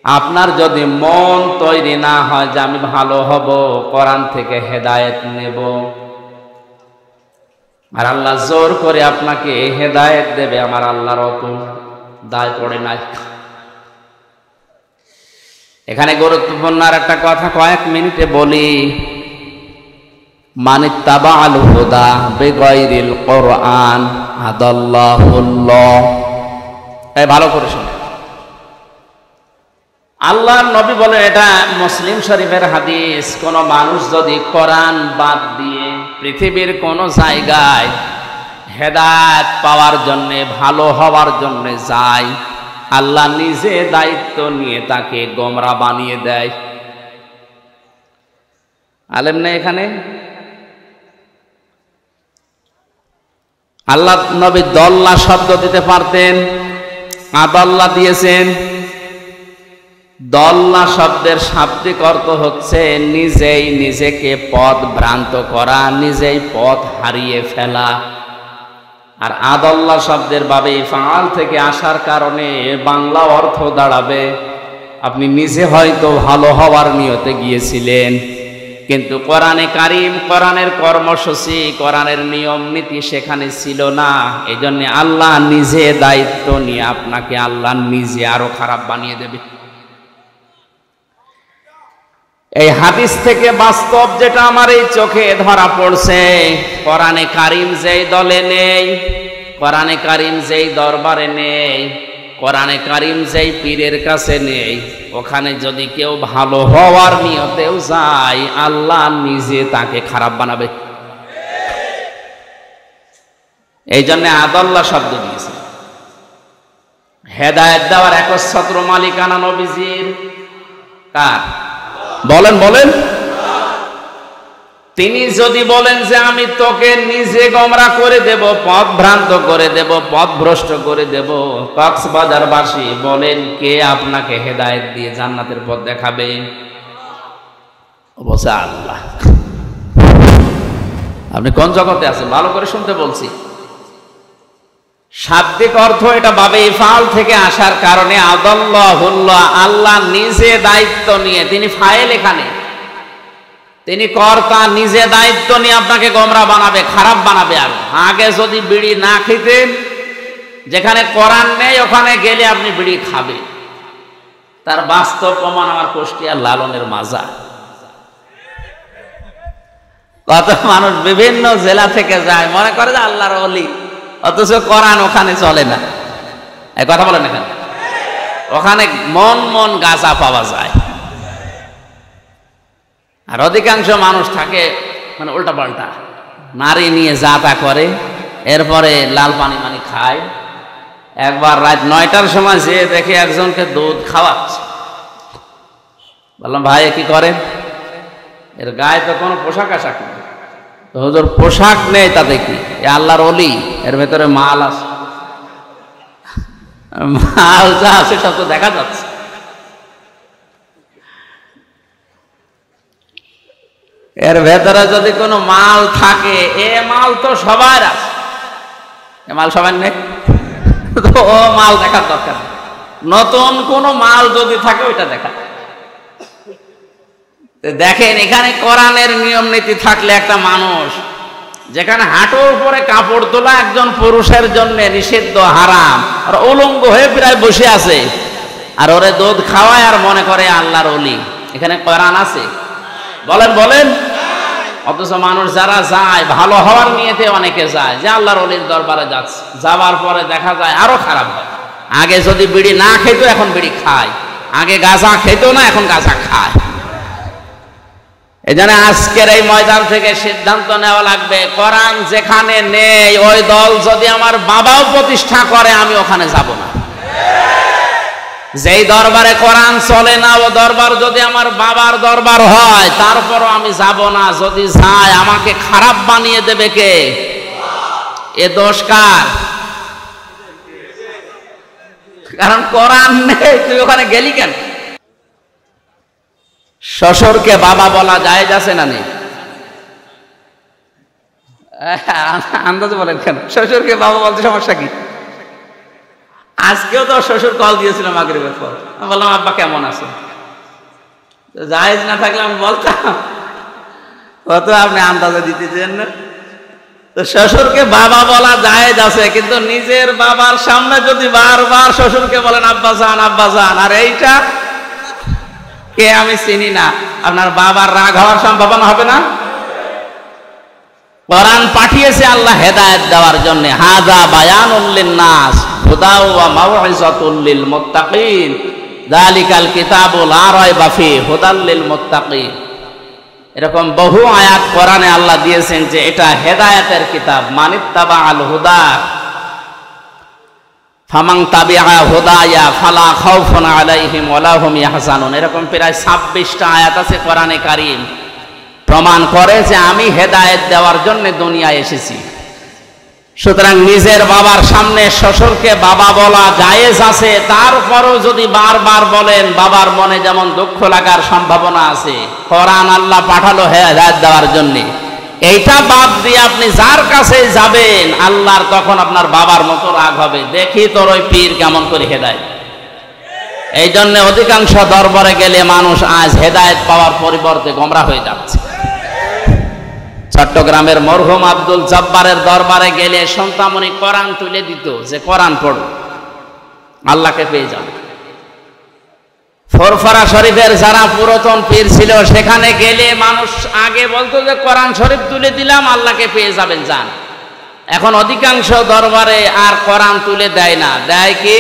A: আপনার যদি মন তৈরি না হয় যে আমি ভালো হব, কোরআন থেকে হেদায়েত নেব, আর আল্লাহ জোর করে আপনাকে হেদায়েত দেবে, আমার আল্লাহর অত দায় পড়ে নাই। এখানে গুরুত্বপূর্ণ আর একটা কথা কয়েক মিনিটে বলি। মানিত্তাবাআল হুদা বিগাইরিল কোরআন, আদাল্লাহুল্লাহ। এই ভালো করে শুনে, আল্লাহর নবী বলেন, এটা মুসলিম শরীফের হাদিস, কোন মানুষ যদি কোরআন বাদ দিয়ে পৃথিবীর কোন জায়গায় হেদায়েত পাওয়ার জন্য, ভালো হওয়ার জন্য যায়, আল্লাহ নিজে দায়িত্ব নিয়ে তাকে গোমরা বানিয়ে দেয়। আলেম নেই এখানে? আল্লাহ নবী দল্লা শব্দ দিতে পারতেন, আদাল্লাহ দিয়েছেন। দল্লা শব্দের শাব্দিক অর্থ হচ্ছে নিজেই নিজেকে পথ ভ্রান্ত করা, নিজেই পথ হারিয়ে ফেলা। আর আদাল্লাহ শব্দের বাবে ফাল থেকে আসার কারণে বাংলা অর্থ দাঁড়াবে আপনি নিজে হয়তো ভালো হওয়ার নিয়তে গিয়েছিলেন, কিন্তু কোরআনে কারিম, কোরআনের কর্মসূচি, কোরআনের নিয়ম নীতি সেখানে ছিল না। এই জন্য আল্লাহ নিজে দায়িত্ব নিয়ে আপনাকে আল্লাহ নিজে আরো খারাপ বানিয়ে দেবে। এই হাদিস থেকে বাস্তব যেটা আমার এই চোখে ধরা পড়ছে, কোরআনে কারিম যেই দলে নেই, কোরআনে কারিম যেই দরবারে নেই, কোরআনে কারিম যেই পীরের কাছে নেই, ওখানে যদি কেউ ভালো হওয়ার নিয়তেও যায়, আল্লাহ নিজে তাকে খারাপ বানাবে। এই জন্য আদাল্লাহ শব্দ দিয়েছে। হেদায়েত দেওয়ার একচ্ছত্র মালিকানা নবীজির। কার? বলেন বলেন। তিনি যদি বলেন যে আমি তোকে নিজে গোমরা করে দেব, পথ ভ্রান্ত করে দেব, পথ ভ্রষ্ট করে দেব, কক্সবাজারবাসী বলেন কে আপনাকে হেদায়েত দিয়ে জান্নাতের পথ দেখাবে? অবশ্য আল্লাহ। আপনি কোন জগতে আছেন ভালো করে শুনতে বলছি। শাব্দিক অর্থ এটা বাবে ইফাল থেকে আসার কারণে আদাল্লাহুল্লাহ, আল্লাহ নিজে দায়িত্ব নিয়ে, তিনি ফাইল, এখানে তিনি কর্তা, নিজে দায়িত্ব নিয়ে আপনাকে গোমরা বানাবে, খারাপ বানাবে। আর আগে যদি বিড়ি না খেতেন, যেখানে কোরআন নেই ওখানে গেলে আপনি বিড়ি খাবে। তার বাস্তব প্রমাণ আমার কুষ্টিয়ার লালনের মাজার। কত মানুষ বিভিন্ন জেলা থেকে যায়, মনে করে যে আল্লাহর ওলি, অথচ কোরআন ওখানে চলে না। এই কথা বলেন এখানে, ওখানে মন মন গাঁজা পাওয়া যায়। আর অধিকাংশ মানুষ থাকে মানে উল্টা পাল্টা, নারী নিয়ে যা তা করে, এরপরে লাল পানি মানি খায়। একবার রাত 9টার সময় যে দেখে একজনকে দুধ খাওয়াচ্ছে, বললাম ভাই কি করেন? এর গায়ে তো কোনো পোশাক আশাক নেই। তো হুজুর পোশাক নেই তাতে কি, এ আল্লাহর ওলি, এর ভেতরে মাল আছে, মাল যা আছে সব তো দেখা যাচ্ছে। এর ভেতরে যদি কোনো মাল থাকে, এ মাল তো সবার আছে, এ মাল সবার নেই, তো ও মাল দেখার দরকার। নতুন কোনো মাল যদি থাকে ওইটা দেখা। দেখেন এখানে কোরআনের নিয়ম নীতি থাকলে একটা মানুষ, যেখানে হাঁটুর উপরে কাপড় তোলা একজন পুরুষের জন্য নিষিদ্ধ, হারাম, আর উলঙ্গ হয়ে প্রায় বসে আছে, আর ওরে দুধ খাওয়ায় আর মনে করে আল্লাহর ওলি, এখানে কোরআন আছে? বলেন বলেন। অথচ মানুষ যারা যায় ভালো হওয়ার নিয়েতে অনেকে যায়, যে আল্লাহর ওলির দরবারে যাচ্ছে, যাওয়ার পরে দেখা যায় আরো খারাপ হয়। আগে যদি বিড়ি না খেত এখন বিড়ি খায়, আগে গাঁজা খেত না এখন গাঁজা খায়। এই জন্য আজকের এই ময়দান থেকে সিদ্ধান্ত নেওয়া লাগবে, কোরআন যেখানে নেই ওই দল যদি আমার বাবাও প্রতিষ্ঠা করে আমি ওখানে যাব না। যেই দরবারে কোরআন চলে না ও দরবার যদি আমার বাবার দরবার হয় তারপরও আমি যাব না। যদি যাই আমাকে খারাপ বানিয়ে দেবে কে? এ দোষ কার? কারণ কোরআন নেই, তুই ওখানে গেলি কেন? শ্বশুরকে বাবা বলা জায়েজ আছে না নেই? আন্দাজে বলেন কেন? শ্বশুরকে বাবা বলতে সমস্যা কি? আজকেও তো শ্বশুর কল দিয়েছিল মাগরিবের পর, আমি বললাম আব্বা কেমন আছে? জায়েজ না থাকলে আমি বলতাম, কত আপনি আন্দাজে দিতেছেন না। তো শ্বশুরকে বাবা বলা জায়েজ আছে, কিন্তু নিজের বাবার সামনে যদি বারবার শ্বশুরকে বলেন আব্বা জান আব্বা জান, আর এইটা কে আমি চিনি না, আপনার বাবার রাগ হওয়ার সম্ভাবনা হবে না? কোরআন পাঠিয়েছে আল্লাহ হেদায়েত দেওয়ার জন্য। হাযা বায়ানুল লিন-নাস হুদা ওয়া মাউইযাতুল লিল মুত্তাকিন যালিকাল কিতাবু লা রাইবা ফীহি হুদাল লিল মুত্তাকিন। এরকম বহু আয়াত কোরআনে আল্লাহ দিয়েছেন যে এটা হেদায়েতের কিতাব। মানিত্তাবাআল হুদা ফামান তাবিআ হুদায়া ফালা খাউফুন আলাইহিম ওয়ালা হুম ইয়াহজানুন। এরকম প্রায় 26টা আয়াত আছে কোরআনে কারীম, প্রমাণ করে যে আমি হেদায়েত দেওয়ার জন্য দুনিয়ায় এসেছি। সুতরাং নিজের বাবার সামনে শ্বশুরকে বাবা বলা জায়েজ আছে, তারপরও যদি বারবার বলেন বাবার মনে যেমন দুঃখ লাগার সম্ভাবনা আছে। কোরআন আল্লাহ পাঠালো হেদায়েত দেওয়ার জন্য। এইটা বাদ দিয়ে আপনি যার কাছে যাবেন আল্লাহর তখন আপনার বাবার মতো রাগ হবে, দেখি তোর ওই পীর কেমন করে হেদায়েত। এই জন্য অধিকাংশ দরবারে গেলে মানুষ আজ হেদায়েত পাওয়ার পরিবর্তে গোমরাহ হয়ে যাচ্ছে। চট্টগ্রামের মরহুম আব্দুল জব্বারের দরবারে গেলে সন্তামণি কোরআন তুলে দিত যে কোরআন পড়ো, আল্লাহকে পেয়ে যাবে। ফরফরা শরীফের যারা পুরাতন পীর ছিল সেখানে গেলে মানুষ আগে বলতো যে কোরআন শরীফ তুলে দিলাম আল্লাহকে পেয়ে যাবেন, যান। এখন অধিকাংশ দরবারে আর কোরআন তুলে দেয় না, দেয় কি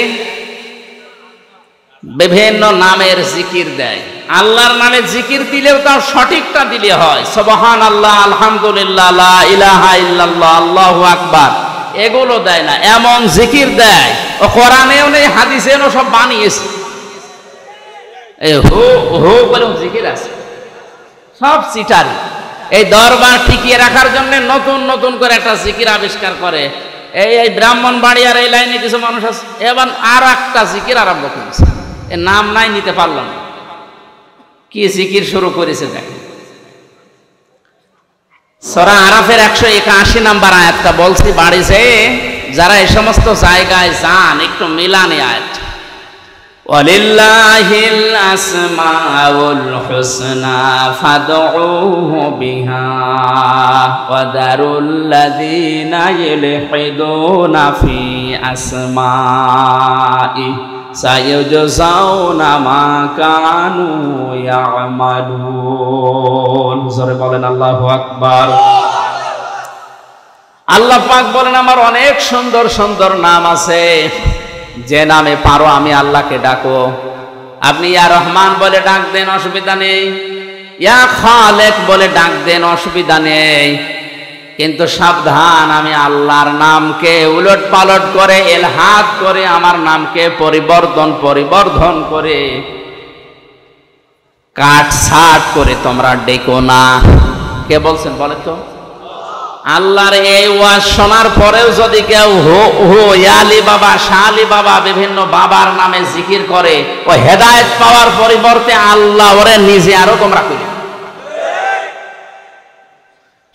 A: বিভিন্ন নামের জিকির দেয়। আল্লাহর নামে জিকির দিলেও তার সঠিকটা দিলে হয়, সুবহানাল্লাহ, আলহামদুলিল্লাহ, লা ইলাহা ইল্লাল্লাহ, আল্লাহু আকবার, এগুলো দেয় না। এমন জিকির দেয় ও কোরআনেও নেই হাদিসেও সব বানিয়েছে। এই হো হো বলে জিকির আছে, সব চিটারি। এই দরবার টিকিয়ে রাখার জন্য নতুন নতুন করে একটা জিকির আবিষ্কার করে। এই ব্রাহ্মণবাড়িয়ার এই লাইনে কিছু মানুষ আছে, এবার আর একটা জিকির আরম্ভ করেছে, এর নাম নাই, নিতে পারলাম না, কি জিকির শুরু করেছে দেখেন। সূরা আরাফের 181 নাম্বার আয়াতটা বলছি বাড়িছে, যারা এই সমস্ত জায়গায় যান একটু মিলানি আয়াত। ওয়ালিল্লাহিল আসমাউল হুসনা ফাদউহু বিহা ওয়া দারুল লাযিনা ইলহিদুনা ফি আসমাই সাইয়ুজজাউনা মা কানু ইয়ামালুন। জোরে বলেন আল্লাহু আকবার। আল্লাহ পাক বলেন আমার অনেক সুন্দর সুন্দর নাম আছে, যে নামে পারো আমি আল্লাহকে ডাকো। আপনি ইয়া রহমান বলে ডাক দেন, অসুবিধা নেই। ইয়া খালেক বলে ডাক দেন, অসুবিধা নেই। কিন্তু সাবধান, আমি আল্লাহর নামকে উলট পালট করে এলহাদ করে আমার নামকে পরিবর্ধন করে কাটছাট করে তোমরা ডেকো না। কে বলছেন বলে তো? আল্লাহর এই ওয়াজ শোনার পরেও যদি কেউ হো হো ইয়ালি বাবা, শালি বাবা, বিভিন্ন বাবার নামে জিকির করে, ও হেদায়েত পাওয়ার পরিবর্তে আল্লাহ ওরে নিজে আরো গোমরা করে।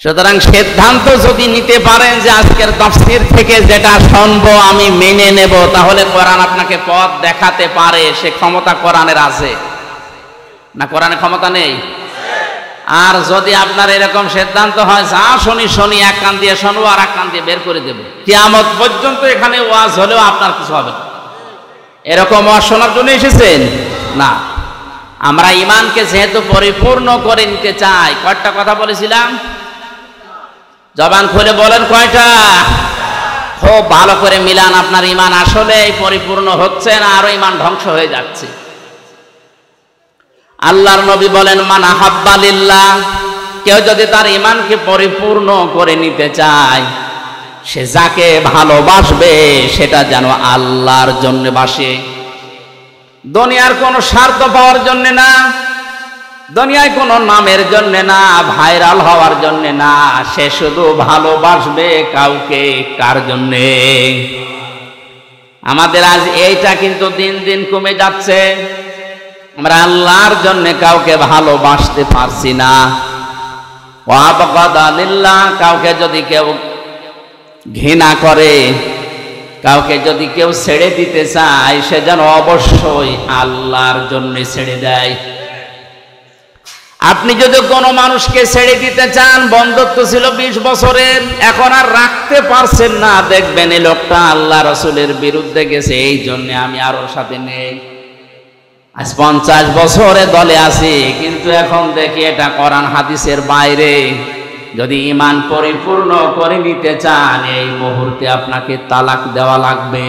A: সুতরাং সিদ্ধান্ত যদি নিতে পারেন যে আজকের তাফসীর থেকে যেটা শুনবো আমি মেনে নেব, তাহলে কোরআন আপনাকে পথ দেখাতে পারে। সে ক্ষমতা কোরআনের আছে না? কোরআনের ক্ষমতা নেই? আর যদি আপনার এরকম সিদ্ধান্ত হয় যা শুনি এক কান দিয়ে শুনবো আর এক কান দিয়ে বের করে দেবো, কিয়ামত পর্যন্ত এখানে ওয়াজ হলেও আপনার কিছু হবে না। এরকম ওয়াজ শোনার জন্য এসেছেন না। আমরা ঈমানকে যেহেতু পরিপূর্ণ করে নিতে চাই, কয়টা কথা বলেছিলাম? জবান খুলে বলেন কয়টা? খুব ভালো করে মিলান। আপনার ঈমান আসলে পরিপূর্ণ হচ্ছে না, আরো ঈমান ধ্বংস হয়ে যাচ্ছে। আল্লাহর নবী বলেন মান আহাব্বা লিল্লাহ, কেউ যদি তার ঈমানকে পরিপূর্ণ করে নিতে চায়, সে যাকে ভালোবাসবে সেটা যেন আল্লাহর জন্য বাসে, দুনিয়ার কোনো স্বার্থ পাওয়ার জন্য না, দুনিয়ায় কোনো নামের জন্য না, ভাইরাল হওয়ার জন্য না। সে শুধু ভালোবাসবে কাউকে। কার জন্যে? আমাদের আজ এইটা কিন্তু দিন দিন কমে যাচ্ছে। আমরা আল্লাহর জন্য কাউকে ভালোবাসতে পারছি না। ওয়াবাগাদা লিল্লাহ, কাউকে যদি কেউ ঘৃণা করে, কাউকে যদি কেউ ছেড়ে দিতে চায়, সে যেন অবশ্যই আল্লাহর জন্য ছেড়ে দেয়। আপনি যদি কোনো মানুষকে ছেড়ে দিতে চান, বন্ধুত্ব ছিল 20 বছরের, এখন আর রাখতে পারছেন না, দেখবেন এই লোকটা আল্লাহ রাসূলের বিরুদ্ধে গেছে, এই জন্য আমি আর ওর সাথে নেই। আজ 50 বছরে দলে আছি, কিন্তু এখন দেখি এটা কোরআন হাদিসের বাইরে। যদি ঈমান পরিপূর্ণ করে নিতে চান এই মুহূর্তে আপনাকে তালাক দেওয়া লাগবে।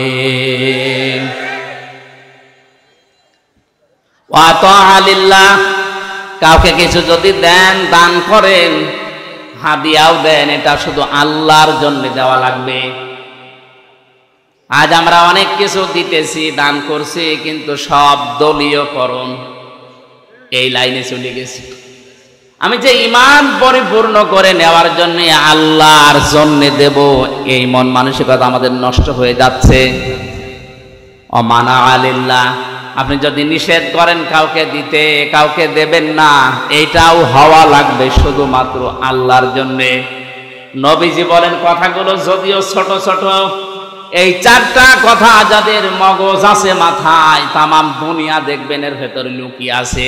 A: ওয়া তাআ লিল্লাহ, কাউকে কিছু যদি দেন, দান করেন, হাদিয়াও দেন, এটা শুধু আল্লাহর জন্য দেওয়া লাগবে। আজ আমরা অনেক কিছু দিতেছি, দান করছি, কিন্তু সব দলীয়করণ এই লাইনে চলে গেছি। আমি যে ঈমান পরিপূর্ণ করে নেওয়ার জন্য আল্লাহর জন্য দেব, এই মন মানসিকতা আমাদের নষ্ট হয়ে যাচ্ছে। অমানা আলিল্লাহ, আপনি যদি নিষেধ করেন কাউকে দিতে, কাউকে দেবেন না, এইটাও হওয়া লাগবে শুধুমাত্র আল্লাহর জন্যে। নবীজি বলেন কথাগুলো যদিও ছোট ছোট, এই চারটা কথা যাদের মগজ আছে মাথায়, তামাম দুনিয়া দেখবেন এর ভেতরে লুকিয়ে আছে।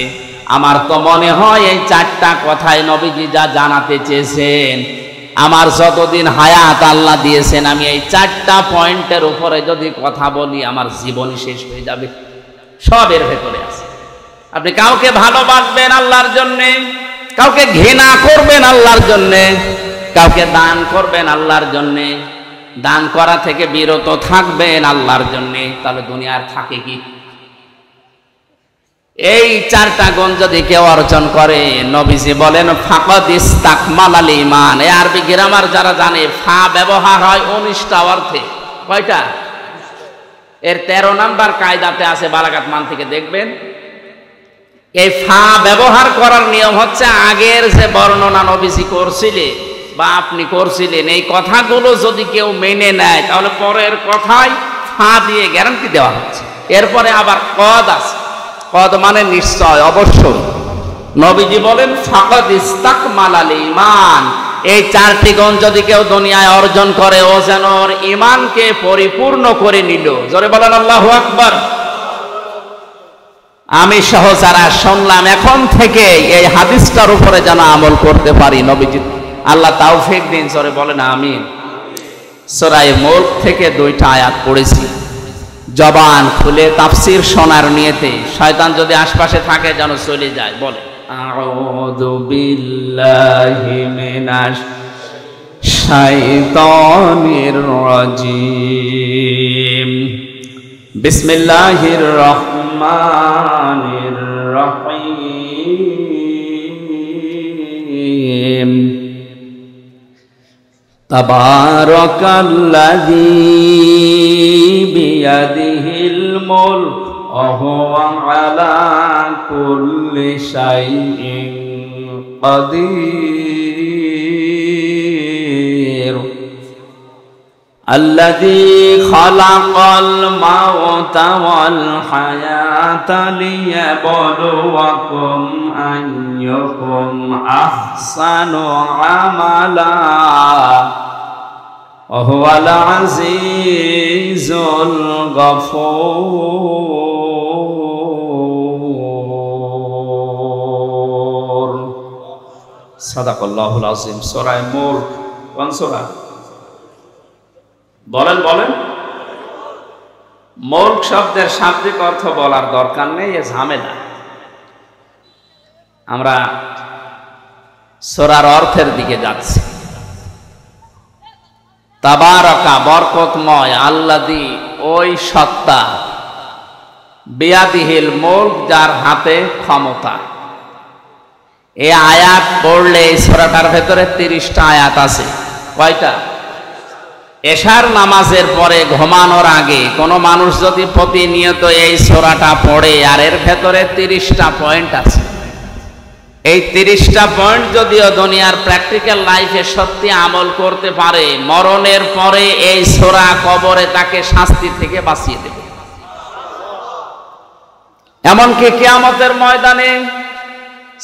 A: আমার তো মনে হয় এই চারটা কথায় নবীজি যা জানাতে চেয়েছেন, আমার যতদিন হায়াত আল্লাহ দিয়েছেন, আমি এই চারটা পয়েন্টের উপরে যদি কথা বলি আমার জীবনই শেষ হয়ে যাবে। সব এর ভেতরে আছে। আপনি কাউকে ভালোবাসবেন আল্লাহর জন্যে, কাউকে ঘৃণা করবেন আল্লাহর জন্যে, কাউকে দান করবেন আল্লাহর জন্যে, দান করা থেকে বিরত থাকবেন আল্লাহর জন্যে, তাহলে দুনিয়ার থাকে কি? এই চারটা গুণ যদি কেউ অর্জন করে, নবীজি বলেন ফাকাদ ইস্তাকমালাল ঈমান। এই আরবি গ্রামার যারা জানে, ফা ব্যবহার হয় 19টা অর্থে। কয়টা? এর 13 নাম্বার কায়দাতে আছে, বালাগাত মান থেকে দেখবেন। এই ফা ব্যবহার করার নিয়ম হচ্ছে, আগের যে বর্ণনা নবীজি করছিলেন বা আপনি করছিলেন, এই কথাগুলো যদি কেউ মেনে নেয়, তাহলে পরের কথায় ফা দিয়ে গ্যারান্টি দেওয়া হচ্ছে। এরপরে আবার কদ আছে, কদ মানে নিশ্চয়, অবশ্যই। নবীজি বলেন ফাকাদ ইস্তাকমালাল ঈমান। এই চারটি গুণ যদি কেউ দুনিয়ায় অর্জন করে, ও যেন ওর ঈমানকে পরিপূর্ণ করে নিল। জোরে বলেন আল্লাহু আকবার। আমি সহ যারা শুনলাম, এখন থেকে এই হাদিসটার উপরে যেন আমল করতে পারি। নবীজি আল্লাহ তাওফিক দিন। জোরে বলেন আমিন। সূরা মুলক থেকে 2টা আয়াত পড়েছি, জবান খুলে তাফসীর শোনার নিয়তে। শয়তান যদি আশপাশে থাকে যেন চলে যায়। বলে আউযু বিল্লাহি মিনাশ শাইতানির রাজিম। বিসমিল্লাহির রহমানির রহিম। তাবারাকাল্লাযী বিয়াদিহিল মুলক ওয়া হুয়া আলা কুল্লি শাইইন কাদির। আল্লাযী খালাকাল মাউতা ওয়াল হায়াতা লিয়াবলুয়াকুম আইয়ুকুম আহসানু আমালা ওয়া হুয়াল আজিজুল গফুর। সাদাকাল্লাহুল আযীম। সূরা মুলক, কোন সূরা? বলেন বলেন। মুলক শব্দের শাব্দিক অর্থ বলার দরকার নেই, এ ঝামেলা। আমরা সূরার অর্থের দিকে যাচ্ছি। তাবারাকা, বরকতময়, আল্লাযী, ওই সত্তা, বিয়াদিহিল মুলক, যার হাতে ক্ষমতা। এই আয়াত পড়লে এই সূরাটার ভেতরে 30টা আয়াত আছে। কয়টা? এশার নামাজের পরে ঘুমানোর আগে কোনো মানুষ যদি প্রতিনিয়ত এই সূরাটা পড়ে, আর এর ভেতরে 30টা পয়েন্ট আছে। এই 30টা পয়েন্ট যদিও দুনিয়ার প্র্যাকটিক্যাল লাইফে সত্যি আমল করতে পারে, মরণের পরে এই সূরা কবরে তাকে শাস্তি থেকে বাঁচিয়ে দেবে। এমনকি কিয়ামতের ময়দানে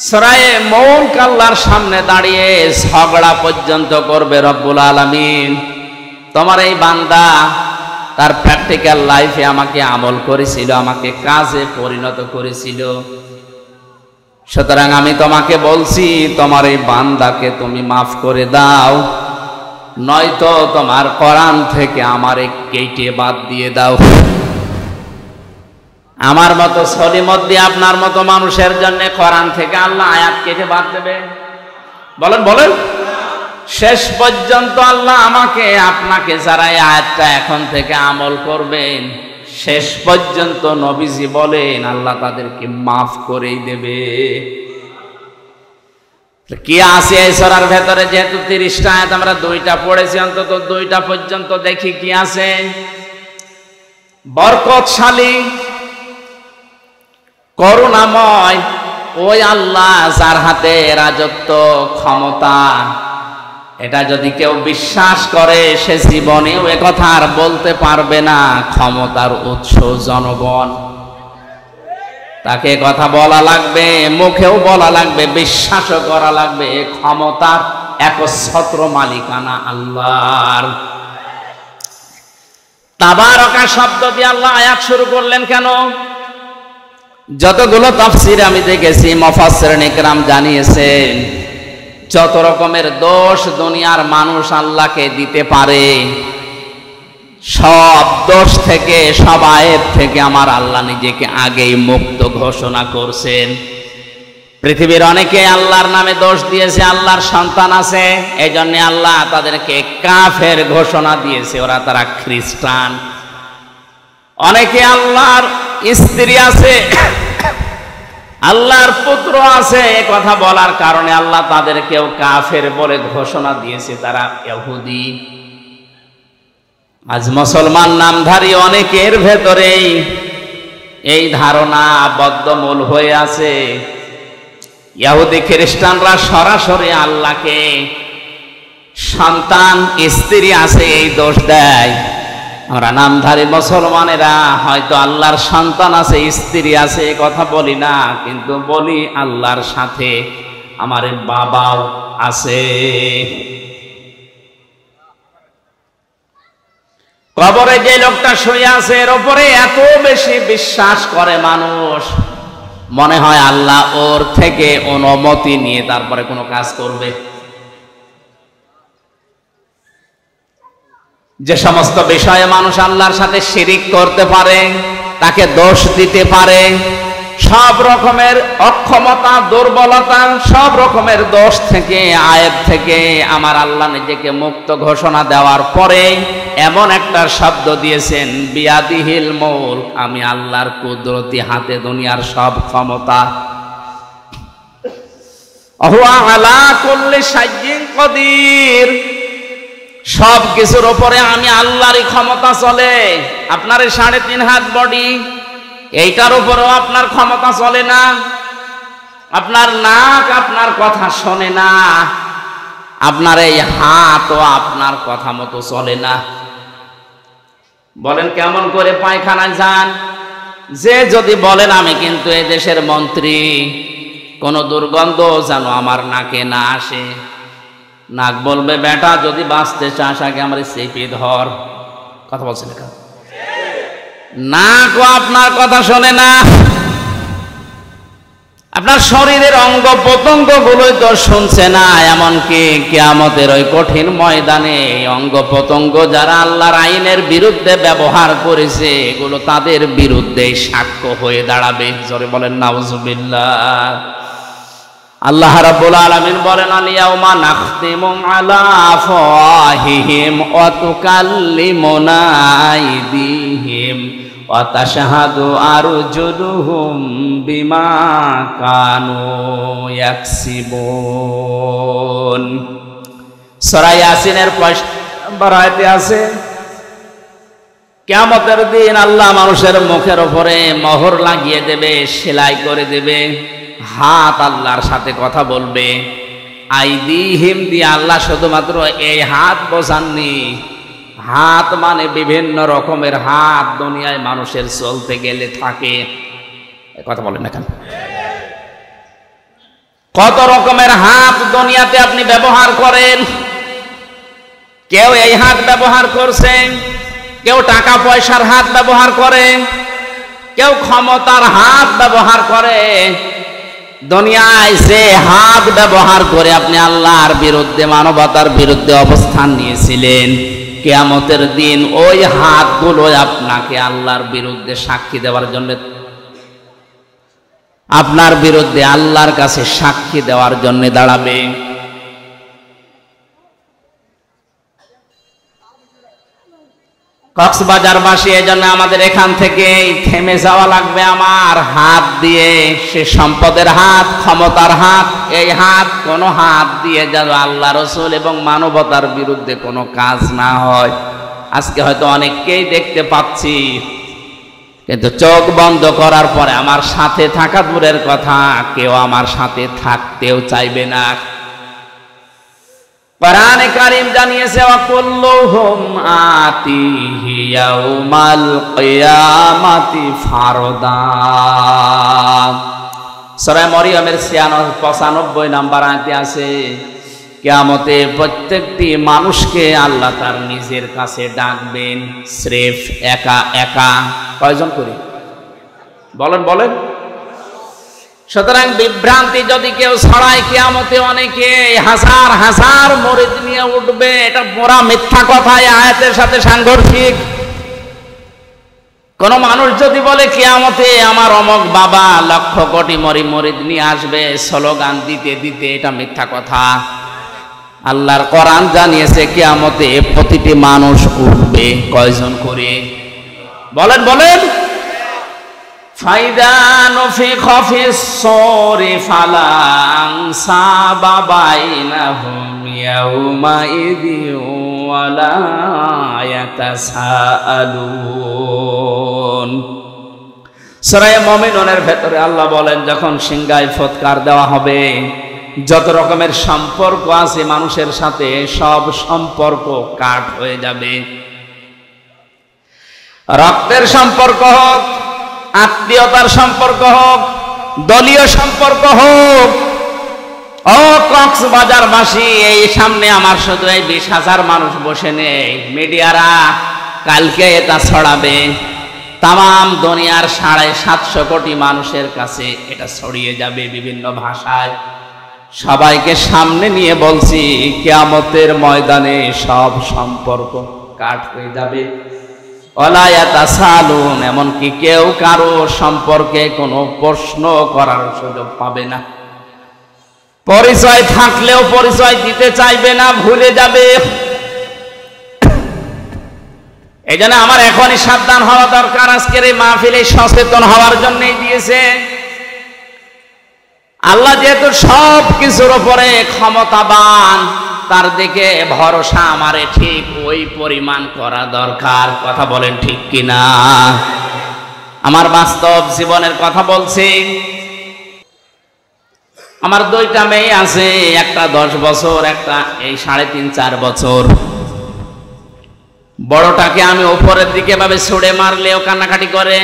A: সূরা মুলক আল্লাহর সামনে দাঁড়িয়ে ঝগড়া পর্যন্ত করবে রব্বুল আলামিন। তোমার এই বান্দা তার প্র্যাকটিক্যাল লাইফে আমাকে আমল করেছিল, আমাকে কাজে পরিণত করেছিল, সুতরাং আমি তোমাকে বলছি তোমার এই বান্দাকে তুমি মাফ করে দাও, নয়তো তোমার কোরআন থেকে আমারে কেটে বাদ দিয়ে দাও। আমার মতো সলিমদ্দি আপনার মতো মানুষের জন্য কোরআন থেকে আল্লাহ আয়াত কেটে বাদ দেবে? বলেন বলেন। শেষ পর্যন্ত আল্লাহ আমাকে আপনাকে যারা এই আয়াতটা এখন থেকে আমল করবেন, শেষ পর্যন্ত নবীজি বলেন আল্লাহ তাদেরকে মাফ করেই দেবে। কি আছে এই সূরার ভেতরে? যেহেতু 30টা আয়াত আমরা 2টা পড়েছি, অন্তত 2টা পর্যন্ত দেখি কি আছে। বরকতশালী, করুণাময় ওই আল্লাহ যার হাতে রাজত্ব, ক্ষমতা, এটা যদি কেউ বিশ্বাস করে সে জীবনেও একথা আর বলতে পারবে না ক্ষমতার উৎস জনগণ। তাকে কথা বলা লাগবে, মুখেও বলা লাগবে, বিশ্বাসও করা লাগবে ক্ষমতার একচ্ছত্র মালিকানা আল্লাহর। তাবারাকা শব্দ দিয়ে আল্লাহ আয়াত শুরু করলেন কেন? যতগুলো তাফসীর আমি দেখেছি মুফাসসিরিন ইকরাম জানিয়েছেন, যত রকমের দোষ দুনিয়ার মানুষ আল্লাহকে দিতে পারে, সব দোষ থেকে, সব আয়েব থেকে আমার আল্লাহ নিজেকে আগেই মুক্ত ঘোষণা করছেন। পৃথিবীর অনেকে আল্লাহর নামে দোষ দিয়েছে, আল্লাহর সন্তান আছে, এই জন্য আল্লাহ তাদেরকে কাফের ঘোষণা দিয়েছে, ওরা তারা খ্রিস্টান। অনেকে আল্লাহর স্ত্রী আছে, আল্লাহর পুত্র আছে, এ কথা বলার কারণে আল্লাহ তাদেরকেও কাফের বলে ঘোষণা দিয়েছে, তারা ইহুদি। আজ মুসলমান নামধারী অনেকের ভেতরেই এই ধারণা বদ্ধমূল হয়ে আছে। ইহুদি খ্রিস্টানরা সরাসরি আল্লাহকে সন্তান, স্ত্রী আছে এই দোষ দেয়। আমরা নামধারী মুসলমানেরা হয়তো আল্লাহর সন্তান আছে, স্ত্রী আছে এ কথা বলি না, কিন্তু বলি আল্লাহর সাথে আমার বাবাও আছে। কবরে যে লোকটা শুয়ে আছে এর উপরে এত বেশি বিশ্বাস করে মানুষ, মনে হয় আল্লাহ ওর থেকে অনুমতি নিয়ে তারপরে কোনো কাজ করবে। যে সমস্ত বিষয়ে মানুষ আল্লাহর সাথে শিরিক করতে পারে, তাকে দোষ দিতে পারে, সব রকমের অক্ষমতা, দুর্বলতা, সব রকমের দোষ থেকে, আয়েব থেকে আমার আল্লাহ নিজেকে মুক্ত ঘোষণা দেওয়ার পরে এমন একটা শব্দ দিয়েছেন, বিয়াদিহিল মুলক, আমি আল্লাহর কুদরতি হাতে দুনিয়ার সব ক্ষমতা। হুয়া আলা কুল্লি শাইইন কাদির, সব কিছুর উপরে আমি আল্লাহরই ক্ষমতা চলে। আপনার 3.5 হাত বডি, এইটার উপরেও আপনার ক্ষমতা চলে না। আপনার নাক আপনার কথা শোনে না, আপনার এই হাতও আপনার কথা মতো চলে না। বলেন কেমন করে পায়খানায় যান? যে যদি বলেন আমি কিন্তু এই দেশের মন্ত্রী, কোন দুর্গন্ধ যেন আমার নাকে না আসে, নাক বলবে বেটা যদি বাঁচতে চাস আগে আমার চেপে ধর। কথা বলছেন না? নাকও আপনার কথা শোনে না। আপনার শরীরের অঙ্গ প্রত্যঙ্গ গুলোই তো শুনছে না। এমনকি কিয়ামতের ওই কঠিন ময়দানে অঙ্গ প্রত্যঙ্গ যারা আল্লাহর আইনের বিরুদ্ধে ব্যবহার করেছে, এগুলো তাদের বিরুদ্ধে সাক্ষ্য হয়ে দাঁড়াবে। জোরে বলেন নাউজুবিল্লাহ। আল্লাহ রাব্বুল আলামিন বলেন, আল-ইয়াউমা নাখতিমু আলা আফওয়াহিহিম ওয়া তুকাল্লিমুনা আইদিহিম ওয়া তাশহাদু আরজুলুহুম বিমা কানু ইয়াকসিবুন। সূরা ইয়াসিনের 5 নম্বর আয়াতে আছে, কিয়ামতের দিন আল্লাহ মানুষের মুখের উপরে মোহর লাগিয়ে দেবে, সেলাই করে দেবে। হাত আল্লাহর সাথে কথা বলবে। আইদিহিম দিয়ে আল্লাহ শুধুমাত্র এই হাত বোঝাননি, হাত মানে বিভিন্ন রকমের হাত দুনিয়ায় মানুষের চলতে গেলে থাকে। কথা বলেন না কেন? কত রকমের হাত দুনিয়াতে আপনি ব্যবহার করেন। কেউ এই হাত ব্যবহার করছে, কেউ টাকা পয়সার হাত ব্যবহার করে, কেউ ক্ষমতার হাত ব্যবহার করে। দুনিয়ায় যে হাত ব্যবহার করে আপনি আল্লাহর বিরুদ্ধে, মানবতার বিরুদ্ধে অবস্থান নিয়েছিলেন, কিয়ামতের দিন ওই হাতগুলো আপনাকে আল্লাহর বিরুদ্ধে সাক্ষী দেওয়ার জন্য, আপনার বিরুদ্ধে আল্লাহর কাছে সাক্ষী দেওয়ার জন্য দাঁড়াবে। কক্সবাজারবাসী, এজন্য আমাদের এখান থেকে থেমে যাওয়া লাগবে। আমার হাত দিয়ে, সে সম্পদের হাত, ক্ষমতার হাত, এই হাত কোনো হাত দিয়ে যেন আল্লাহ রসুল এবং মানবতার বিরুদ্ধে কোনো কাজ না হয়। আজকে হয়তো অনেককেই দেখতে পাচ্ছি, কিন্তু চোখ বন্ধ করার পরে আমার সাথে থাকা দূরের কথা, কেউ আমার সাথে থাকতেও চাইবে না। কোরআনে কারীম জানিয়েছে, ওয়াকুল্লুহুম আতিহি ইয়াউমাল কিয়ামাতি ফারদা। সূরা মরিয়মের 95 নম্বর আয়াতে আছে, কিয়ামতে প্রত্যেকটি মানুষকে আল্লাহ তার নিজের কাছে ডাকবেন, স্রেফ একা একা। কয়জন করে বলেন বলেন? সুতরাং বিভ্রান্তি যদি কেউ ছড়ায়, কিয়ামতে অনেকে হাজার হাজার মুরিদ নিয়ে উঠবে, এটা পুরা মিথ্যা কথা, এই আয়াতের সাথে সাংঘর্ষিক। কোন মানুষ যদি বলে কিয়ামতে আমার অমক বাবা লক্ষ কোটি মুরিদ নিয়ে আসবে স্লোগান দিতে দিতে, এটা মিথ্যা কথা। আল্লাহর কোরআন জানিয়েছে কিয়ামতে প্রতিটি মানুষ উঠবে। কয়জন করে বলেন বলেন? ফাইদা নুফিখা ফিস-সূরি ফালা আনসাবা বাইনাহুম ইয়াউমাইযিন ওয়ালা ইয়াতাসাআলুন। সূরা মুমিনুনের ভেতরে আল্লাহ বলেন, যখন সিংহায় ফৎকার দেওয়া হবে, যত রকমের সম্পর্ক আছে মানুষের সাথে, সব সম্পর্ক কাট হয়ে যাবে। রক্তের সম্পর্ক হোক, আত্মীয়তার সম্পর্ক হোক, দলীয় সম্পর্ক হোক। ও কক্সবাজারবাসী, এই সামনে আমার শুধু এই 20,000 মানুষ বসে নেই, মিডিয়ারা কালকে এটা ছড়াবে তাম দুনিয়ার 750 কোটি মানুষের কাছে, এটা ছড়িয়ে যাবে বিভিন্ন ভাষায়। সবাইকে সামনে নিয়ে বলছি, কিয়ামতের ময়দানে সব সম্পর্ক কাট হয়ে যাবে। ওয়ালা ইয়াতাসালুন, এমনকি কেউ কারো সম্পর্কে কোনো প্রশ্ন করার সুযোগ পাবে না। পরিচয় থাকলেও পরিচয় দিতে চাইবে না, ভুলে যাবে। এই জন্য আমার এখনই সাবধান হওয়া দরকার। আজকের এই মাহফিলে সচেতন হওয়ার জন্যই দিয়েছে আল্লাহ। যেহেতু সব কিছুর উপরে ক্ষমতাবান, তার দিকে ভরসা আমারে ঠিক ওই পরিমাণ করা দরকার। কথা বলেন ঠিক কিনা? আমার বাস্তব জীবনের কথা বলছি। আমার 2টা মেয়ে আছে, একটা 10 বছর, একটা এই 3.5-4 বছর। বড়টাকে আমি উপরের দিকে ভাবে ছুড়ে মারলে ও কান্নাকাটি করে,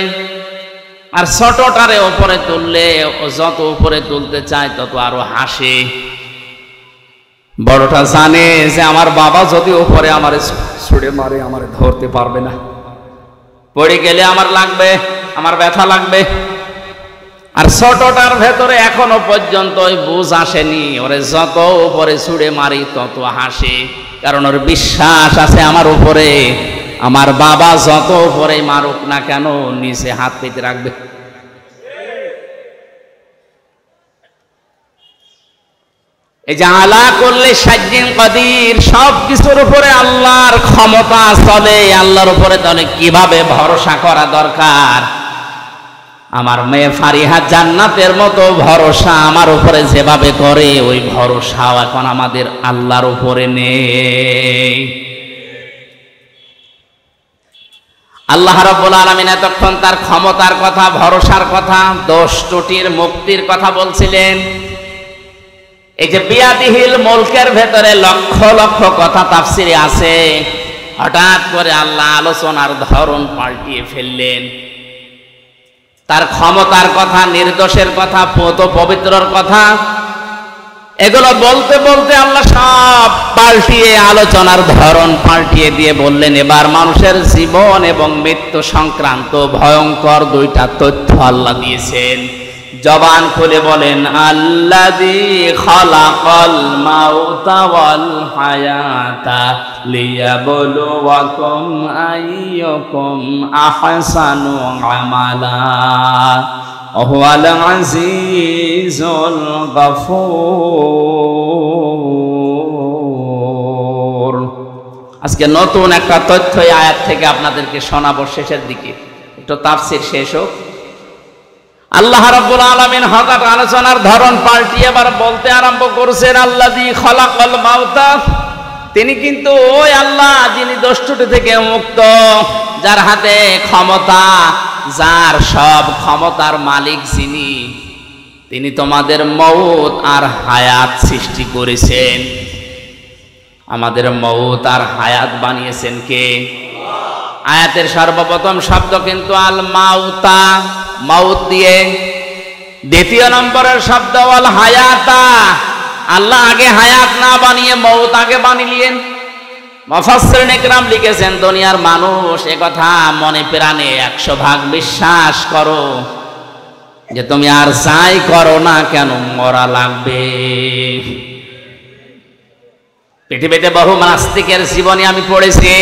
A: আর ছোটটারে উপরে তুললে ও যত উপরে তুলতে চায় তত আরো হাসে। বড়টা জানে যে আমার বাবা যদি উপরে আমারে ছুড়ে মারে আমারে ধরতে পারবে না, পড়ে গেলে আমার লাগবে, আমার ব্যথা লাগবে। আর ছোটটার ভেতরে এখনো পর্যন্ত ওই বুঝ আসেনি, ওরে যত উপরে ছুড়ে মারি তত হাসে, কারণ ওর বিশ্বাস আছে আমার উপরে আমার বাবা যত উপরে মারুক না কেন নিচে হাত পেতে রাখবে। এই যে আলা করলে সাজ্জিন কাদির, সব কিছুর উপরে আল্লাহর ক্ষমতা চলে, আল্লাহর উপরে তাহলে কিভাবে ভরসা করা দরকার। আমার মেয়ে ফারিহা জান্নাতের মতো ভরসা আমার উপরে যেভাবে করে, ওই ভরসা এখন আমাদের আল্লাহর উপরে নেই। আল্লাহ রাব্বুল আলামিন এতক্ষণ তার ক্ষমতার কথা, ভরসার কথা, দোষ ত্রুটির মুক্তির কথা বলছিলেন। এই যে বিয়াদিহিল মুলকের ভেতরে লক্ষ লক্ষ কথা তাফসিরে আছে, হঠাৎ করে আল্লাহ আলোচনার ধরন পাল্টিয়ে ফেললেন। তার ক্ষমতার কথা, নির্দোষের কথা, পত পবিত্রর কথা, এগুলো বলতে বলতে আল্লাহ সব পাল্টিয়ে আলোচনার ধরন পাল্টিয়ে দিয়ে বললেন, এবার মানুষের জীবন এবং মৃত্যু সংক্রান্ত ভয়ঙ্কর 2টা তথ্য আল্লাহ দিয়েছেন। জবান খুলে বলেন, আল্লাযী খালাকাল মাউতা ওয়াল হায়াতা লিয়াবলুয়াকুম আইয়ুকুম আহসানু আমালা ওয়াহুয়াল আজিজুল গফুর। আজকে নতুন একটা তথ্য এই আয়াত থেকে আপনাদেরকে শোনাবো শেষের দিকে, একটু তাফসীর শেষ হোক। আল্লাহ রাব্বুল আলামিন হঠাৎ আলোচনার ধরন পাল্টিয়ে এবার বলতে আরম্ভ করছেন, আল্লাযী খালাকাল মাউতা, তিনি কিন্তু ওই আল্লাহ যিনি দোষত্রুটি থেকে মুক্ত, যার হাতে ক্ষমতা, যার সব ক্ষমতার মালিক যিনি, তিনি তোমাদের মউত আর হায়াত সৃষ্টি করেছেন। আমাদের মউত আর হায়াত বানিয়েছেন কে? আয়াতের সর্বপ্রথম শব্দ কিন্তু আল মাউতা, মাউত দিয়ে। দ্বিতীয় নম্বরের শব্দ আল হায়াতা, আল্লাহ আগে হায়াত না বানিয়ে মউত আগে বানিয়ে। মুফাসসিরিন ইকরাম লিখেছেন, দুনিয়ার মানুষ একথা মনে প্রাণে 100% বিশ্বাস করো যে তুমি আর যাই করো না কেন মরা লাগবে। পৃথিবীতে বহু নাস্তিকের জীবনী আমি পড়েছি,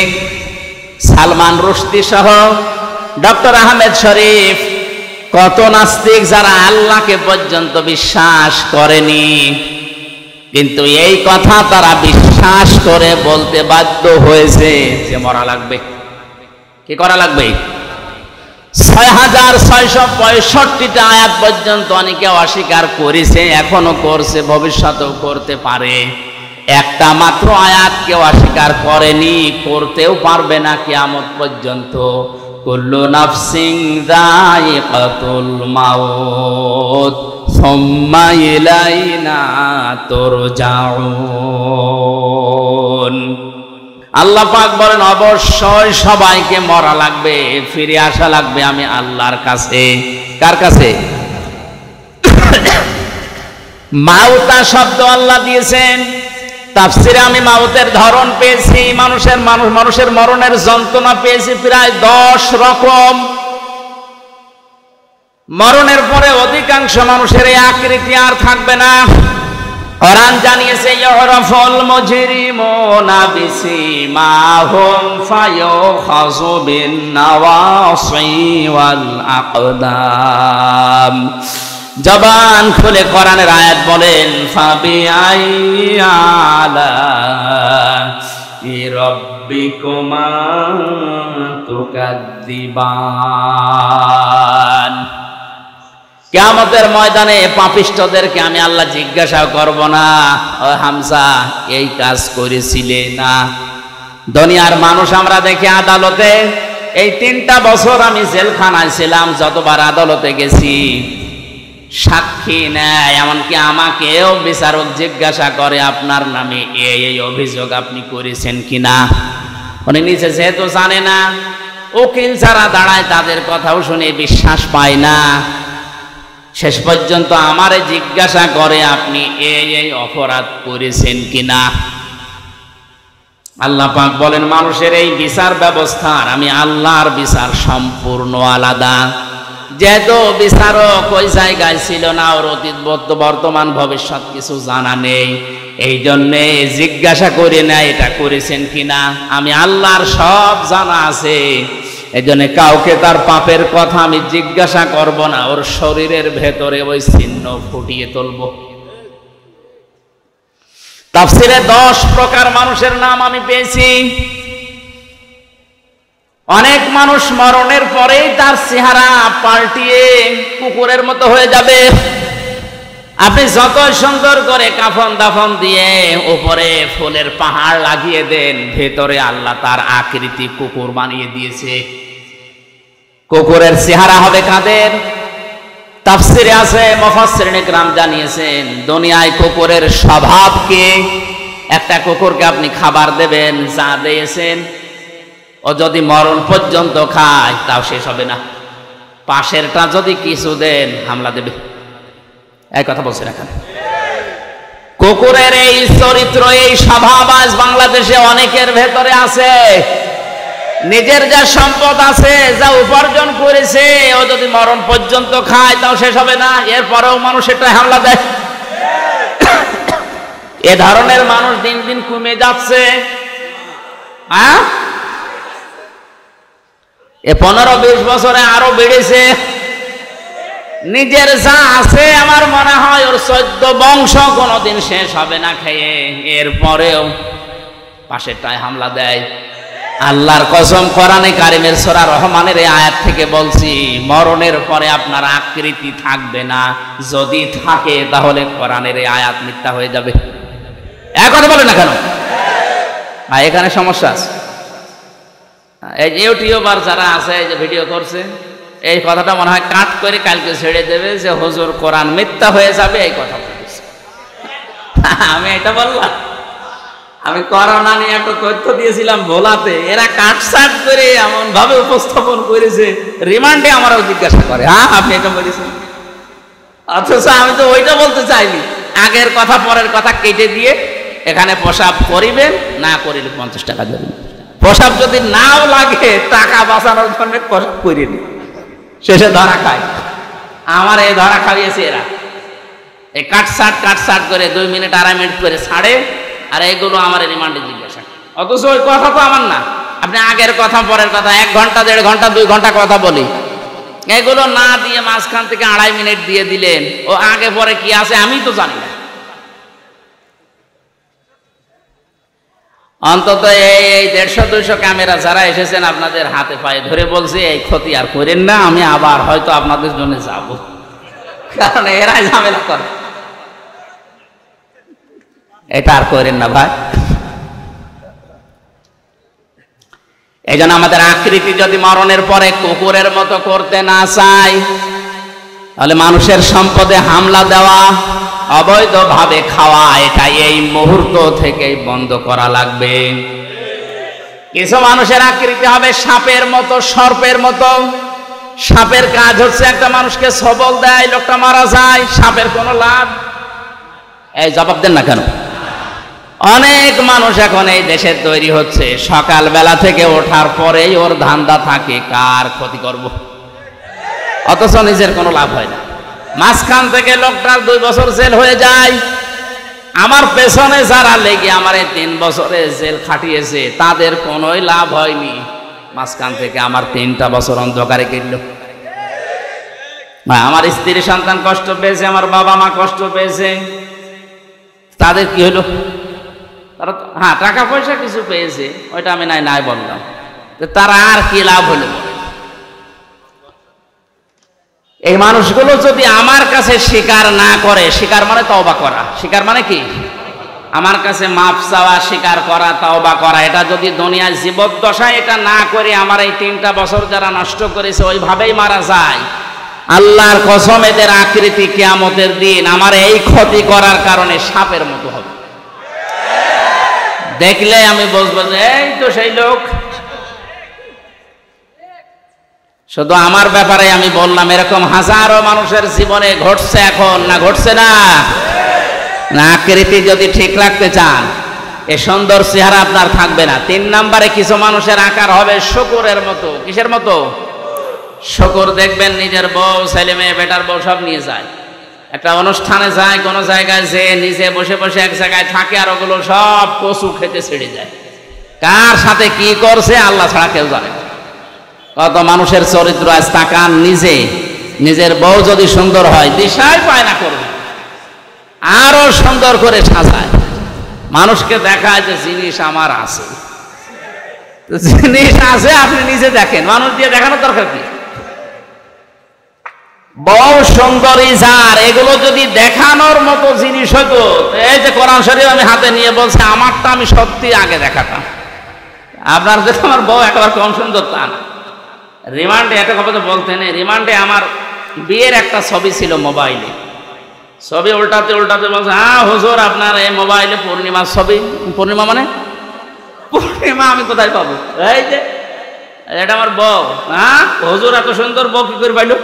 A: সালমান রুশদি সহ ডক্টর আহমেদ শরীফ, কত নাস্তিক যারা আল্লাহকে পর্যন্ত বিশ্বাস করেনি, কিন্তু এই কথা তারা বিশ্বাস করে বলতে বাধ্য হয়েছে যে মরা লাগবে। কি করা লাগবে? 6665টা আয়াত পর্যন্ত অনেকে অস্বীকার করেছে, এখনো করছে, ভবিষ্যতেও করতে পারে। একটা মাত্র আয়াত কেউ অস্বীকার করেনি, করতেও পারবে না কিয়ামত পর্যন্ত। কুল্লু নাফসিন যায়িকাতুল মাউত সুম্মা ইলাইনা তুরজাউন। আল্লাহ পাক বলেন, অবশ্যই সবাইকে মরা লাগবে, ফিরে আসা লাগবে আমি আল্লাহর কাছে। কার কাছে? মাউতা শব্দ আল্লাহ দিয়েছেন। তাফসিরে আমি মাউতের ধরন পেয়েছি, মানুষের মরণের যন্ত্রণা পেয়েছি প্রায় 10 রকম। মরণের পরে অধিকাংশ মানুষের এই আকৃতি আর থাকবে না। কোরআন জানিয়েছে, ইউরাফুল মুজরিমুনা বিসিমাহুম ফায়ুখাযু বিন নাওয়াসি ওয়াল আকদাম। জবান খুলে কোরআনের আয়াত বলেন, ফাবিআইয়ি আলা'i রাব্বিকুমা তুকাদ্দিবান। কিয়ামতের ময়দানে পাপিষ্ঠদেরকে আমি আল্লাহ জিজ্ঞাসা করব না, ও হামজা এই কাজ করেছিলে না? দুনিয়ার মানুষ আমরা দেখি আদালতে, এই 3টা বছর আমি জেলখানায় ছিলাম, যতবার আদালতে গেছি সাক্ষী নেয়, এমনকি আমাকেও বিচারক জিজ্ঞাসা করে আপনার নামে এই অভিযোগ আপনি করেছেন কিনা। উনি নিচে যেহেতু জানে না, উকিল যারা দাঁড়ায় তাদের কথাও শুনে বিশ্বাস পায় না, শেষ পর্যন্ত আমারে জিজ্ঞাসা করে আপনি এই অপরাধ করেছেন কিনা। আল্লাহ পাক বলেন, মানুষের এই বিচার ব্যবস্থার আমি আল্লাহর বিচার সম্পূর্ণ আলাদা। যেহেতু বিচারক ওই জায়গায় ছিল না, ওর অতীত বর্তমান ভবিষ্যৎ কিছু জানা নেই, এই জন্যে জিজ্ঞাসা করে না এটা করেছেন কিনা। আমি আল্লাহর সব জানা আছে, এই জন্য কাউকে তার পাপের কথা আমি জিজ্ঞাসা করব না, ওর শরীরের ভেতরে ওই চিহ্ন ফুটিয়ে তুলব। তাফসীরে 10 প্রকার মানুষের নাম আমি পেয়েছি। অনেক মানুষ মরণের পরেই তার চেহারা পাল্টিয়ে কুকুরের মতো হয়ে যাবে। আপনি যত সুন্দর করে কাফন দাফন দিয়ে উপরে ফুলের পাহাড় লাগিয়ে দেন, ভেতরে আল্লাহ তার আকৃতি কুকুর বানিয়ে দিয়েছে। কুকুরের চেহারা হবে কাদের? তাফসীরে আছে, মুফাসসিরিন ইকরাম জানিয়েছেন, দুনিয়ায় কুকুরের স্বভাব কি? একটা কুকুরকে আপনি খাবার দেবেন, যা দিয়েছেন, ও যদি মরণ পর্যন্ত খায় তাও শেষ হবে না। পাশেরটা যদি কিছু দেন হামলা দেবে। এই কথা বলছেন এখানে। কুকুরের এই চরিত্র, এই স্বভাব আজ বাংলাদেশে অনেকের ভেতরে আছে। নিজের যা সম্পদ আছে, যা উপার্জন করেছে, ও যদি মরণ পর্যন্ত খায় তাও শেষ হবে না, এরপরেও মানুষ এটা হামলা দেয়। এ ধরনের মানুষ দিন দিন কমে যাচ্ছে। হ্যাঁ, এ 15-20 বছরে আরো বেড়েছে। নিজের যা আছে আমার মনে হয় ওর 14 বংশ কোনোদিন শেষ হবে না খেয়ে, এরপরেও পাশেরটায় হামলা দেয়। আল্লাহর কসম, কোরআনে কারিমের সূরা রহমানের এই আয়াত থেকে বলছি, মরণের পরে আপনার আকৃতি থাকবে না। যদি থাকে তাহলে কোরআনের এই আয়াত মিথ্যা হয়ে যাবে। এক কথা বলে না কেন? এখানে সমস্যা আছে। এই যে ইউটিউবার যারা আছে, এই যে ভিডিও করছে, এই কথাটা মনে হয় কাট করে কালকে ছেড়ে দেবে যে হুজুর কোরআন মিথ্যা হয়ে যাবে, এই কথা বলেছে। আমি এটা বললাম? আমি করোনা নিয়ে একটা তথ্য দিয়েছিলাম ভোলাতে, এরা কাটসাট করে এমন ভাবে উপস্থাপন করেছে, রিমান্ডে আমারও জিজ্ঞাসা করে, হ্যাঁ আপনি এটা বলেছেন, অথচ আমি তো ওইটা বলতে চাইনি। আগের কথা পরের কথা কেটে দিয়ে এখানে প্রসাব করিবেন, না করিলে 50 টাকা দেবেন। প্রসাব যদি নাও লাগে, টাকা বাঁচানোর জন্য প্রসাব করিয়ে দিন, শেষে ধরা খায়। আমার এই ধরা খাইয়েছে এরা, এই কাটসাট করে 2 মিনিট 2.5 মিনিট করে ছাড়ে, আর এইগুলো আমার রিমান্ডে জিজ্ঞাসা। অথচ ওই কথা তো আমার না। আপনি আগের কথা পরের কথা 1 ঘন্টা 1.5 ঘন্টা 2 ঘন্টা কথা বলি, এগুলো না দিয়ে মাঝখান থেকে 2.5 মিনিট দিয়ে দিলেন। ও আগে পরে কি আছে আমি তো জানি না। অন্তত এই 150-200 ক্যামেরা যারা এসেছেন, আপনাদের হাতে পায়ে ধরে বলছে এই ক্ষতি আর করেন না, আমি আবার হয়তো আপনাদের জন্য যাব, কারণ এরাই ঝামেলা করে। এটা আর করেন না ভাই। এই জন্য আমাদের আকৃতি যদি মরণের পরে কুকুরের মতো করতে না চাই, তাহলে মানুষের সম্পদে হামলা দেওয়া, অবৈধভাবে খাওয়া, এটা এই মুহূর্ত থেকেই বন্ধ করা লাগবে। কিছু মানুষের আকৃতি হবে সাপের মতো, সর্পের মতো। সাপের কাজ হচ্ছে একটা মানুষকে সবল দেয়, লোকটা মারা যায়, সাপের কোনো লাভ। এই জবাব দেন না কেন? অনেক মানুষ এখন এই দেশে তৈরি হচ্ছে, সকালবেলা থেকে ওঠার পরেই ওর ধান্দা থাকে কার ক্ষতি করব, অথচ নিজের কোনো লাভ হয় না। মাঝখান থেকে লোকটার 2 বছর জেল হয়ে যায়। আমার পেছনে যারা লেগে আমার এই 3 বছরে জেল খাটিয়েছে, তাদের কোনোই লাভ হয়নি। মাঝখান থেকে আমার 3টা বছর অন্ধকারে গেল। আমার স্ত্রী সন্তান কষ্ট পেয়েছে, আমার বাবা মা কষ্ট পেয়েছে, তাদের কি হলো? তারা হ্যাঁ টাকা পয়সা কিছু পেয়েছে, ওইটা আমি নাই বললাম, তারা আর কি লাভ হলো? এই মানুষগুলো যদি আমার কাছে স্বীকার না করে, স্বীকার মানে তওবা করা, স্বীকার মানে কি? আমার কাছে মাফ চাওয়া, স্বীকার করা, তওবা করা, এটা যদি দুনিয়ার জীবদ্দশায় এটা না করে আমার এই 3টা বছর যারা নষ্ট করেছে ওইভাবেই মারা যায়, আল্লাহর কসম এদের আকৃতি কিয়ামতের দিন আমার এই ক্ষতি করার কারণে সাপের মতো হবে। দেখলে আমি বুঝবো যে এই তো সেই লোক। শুধু আমার ব্যাপারে আমি বললাম, এরকম হাজারো মানুষের জীবনে ঘটছে এখন, না ঘটছে না? আকৃতি যদি ঠিক রাখতে চান, এ সুন্দর চেহারা আপনার থাকবে না। 3 নম্বরে কিছু মানুষের আকার হবে শূকরের মতো। কিসের মতো? শূকর দেখবেন নিজের বউ, ছেলে মেয়ে, বেটার বউ সব নিয়ে যায়, একটা অনুষ্ঠানে যায়, কোনো জায়গায় যে নিজে বসে বসে এক জায়গায় থাকে, আর ওগুলো সব কচু খেতে ছেড়ে যায়। কার সাথে কি করছে আল্লাহ ছাড়া কেউ জানে না। কত মানুষের চরিত্র আজ তাকান, নিজের বউ যদি সুন্দর হয় দিশাই পায় না, করবে আরো সুন্দর করে সাজায়, মানুষকে দেখায় যে জিনিস আমার আছে, জিনিস আছে, আপনি নিজে দেখেন, মানুষ দিয়ে দেখানোর দরকার কি? বউ সুন্দরী যার, এগুলো যদি দেখানোর মতো জিনিস হতো, এই যে কোরআন শরীফ আমি হাতে নিয়ে বলছি, আমারটা আমি সত্যি আগে দেখাতাম। আপনার যে আমার বউ একবার কম সুন্দর তা না। রিমান্ডে একটা কথা বলতে নেই, রিমান্ডে আমার বিয়ের একটা ছবি ছিল মোবাইলে, ছবি উল্টাতে উল্টাতে বলছে, হ্যাঁ হুজুর আপনার এই মোবাইলে পূর্ণিমার ছবি। পূর্ণিমা মানে পূর্ণিমা আমি কোথায় পাবো? এই যে এটা আমার বউ। হ্যাঁ হুজুর এত সুন্দর বউ কি করে পাইলো?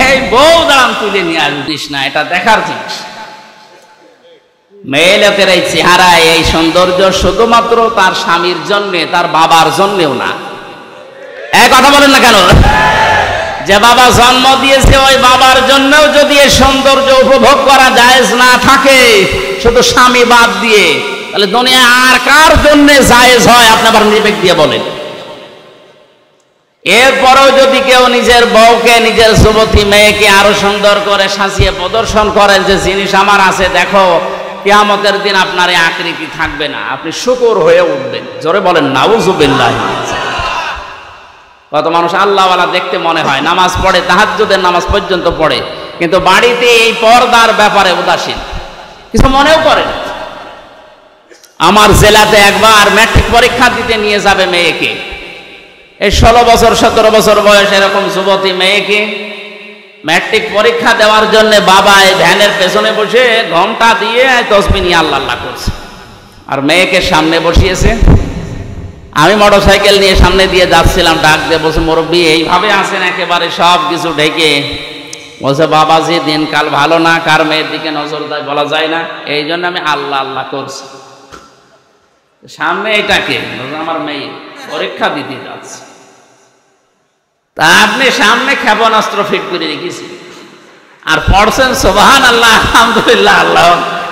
A: এই বউ দাঁড়ান তুলে নিয়ে আসবিস না, এটা দেখার জিনিস। মেয়ে লোকের এই চেহারা, এই সৌন্দর্য শুধুমাত্র তার স্বামীর জন্য, তার বাবার জন্যেও না। এক কথা বলেন না কেন? যে বাবা জন্ম দিয়েছে ওই বাবার জন্যও যদি এই সৌন্দর্য উপভোগ করা জায়েজ না থাকে, শুধু স্বামী বাদ দিয়ে, তাহলে দুনিয়া আর কার জন্য জায়েজ হয় আপনি আবার বিবেক দিয়ে বলেন। এরপরেও যদি কেউ নিজের বউকে, নিজের যুবতী মেয়েকে আরো সুন্দর করে সাজিয়ে প্রদর্শন করেন যে জিনিস আমার আছে দেখো, কিয়ামতের দিন আপনার এই আকৃতি থাকবে না, আপনি শুকর হয়ে উঠবেন। জোরে বলেন নাউজুবিল্লাহ। কত মানুষ আল্লাহওয়ালা দেখতে মনে হয়, নামাজ পড়ে, তাহাজ্জুদের নামাজ পর্যন্ত পড়ে, কিন্তু বাড়িতে এই পর্দার ব্যাপারে উদাসীন, কিছু মনেও করে না। আমার জেলাতে একবার ম্যাট্রিক পরীক্ষা দিতে নিয়ে যাবে মেয়েকে, এই 16 বছর 17 বছর বয়স এরকম যুবতী মেয়েকে ম্যাট্রিক পরীক্ষা দেওয়ার জন্য বাবা এই ভ্যানের পেছনে বসে ঘন্টা দিয়ে তসবিহ নিয়ে আল্লাহ আল্লাহ করছে, আর মেয়েকে সামনে বসিয়েছে। আমি মোটরসাইকেল নিয়ে সামনে দিয়ে যাচ্ছিলাম, ডাক দিয়ে বলছে, মুরব্বী এইভাবে আছেন একেবারে সব কিছু ঢেকে? বলছে, বাবাজি দিনকাল ভালো না, কার মেয়ের দিকে নজর দেয় বলা যায় না, এই জন্য আমি আল্লাহ আল্লাহ করছি। সামনে এটাকে আমার মেয়ে পরীক্ষা দিতে যাচ্ছে, তা আপনি সামনে ক্ষেপণাস্ত্র ফিট করে রেখেছি আর পড়ছেন সুবহানাল্লাহ আলহামদুলিল্লাহ আল্লাহ,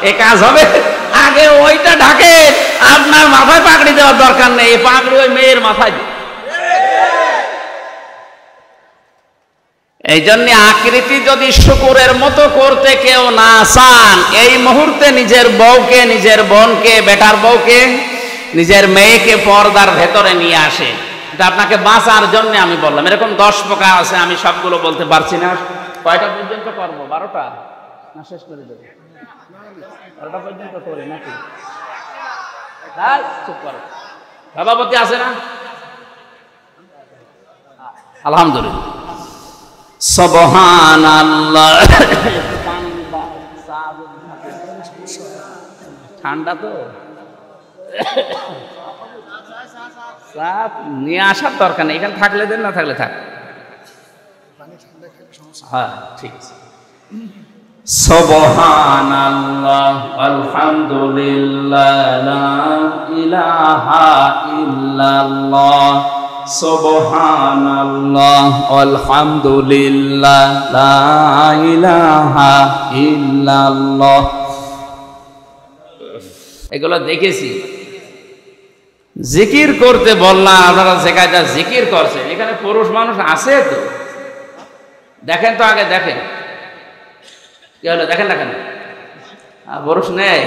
A: এ কাজ হবে? আগে ওইটা ঢাকে, আপনার মাথায় পাগড়ি দেওয়ার দরকার নেই, এই পাগড়ি ওই মেয়ের মাথায়। এই জন্য আকৃতি যদি শুকুরের মতো করতে কেউ না চান, এই মুহূর্তে নিজের বউকে, নিজের বোনকে, বেটার বউকে, নিজের মেয়েকে পর্দার ভেতরে নিয়ে আসে। এটা আপনাকে বাঁচার জন্য আমি বললাম। এরকম 10 প্রকার আছে, আমি সবগুলো বলতে পারছি না। কয়টা পর্যন্ত করবো? 12টা না শেষ করে দেবো? 12টা পর্যন্ত করি নাকি? চুপ করো, সভাপতি আছে না? আলহামদুলিল্লাহ, সুবহানাল্লাহ। ঠান্ডা তো নিয়ে আসার দরকার নেই, এখানে থাকলে দেন, না থাকলে থাক। হ্যাঁ ঠিক আছে। সুবহানাল্লাহ আলহামদুলিল্লাহ লা ইলাহা ইল্লাল্লাহ, সুবহানাল্লাহ আলহামদুলিল্লাহ লা ইলাহা ইল্লাল্লাহ। এগুলো দেখেছি। জিকির করতে বললাম, আপনারা যে কায়দা জিকির করছেন, এখানে পুরুষ মানুষ আছে তো? দেখেন তো আগে, দেখেন কি হলো, দেখেন না কেন? পুরুষ নেই,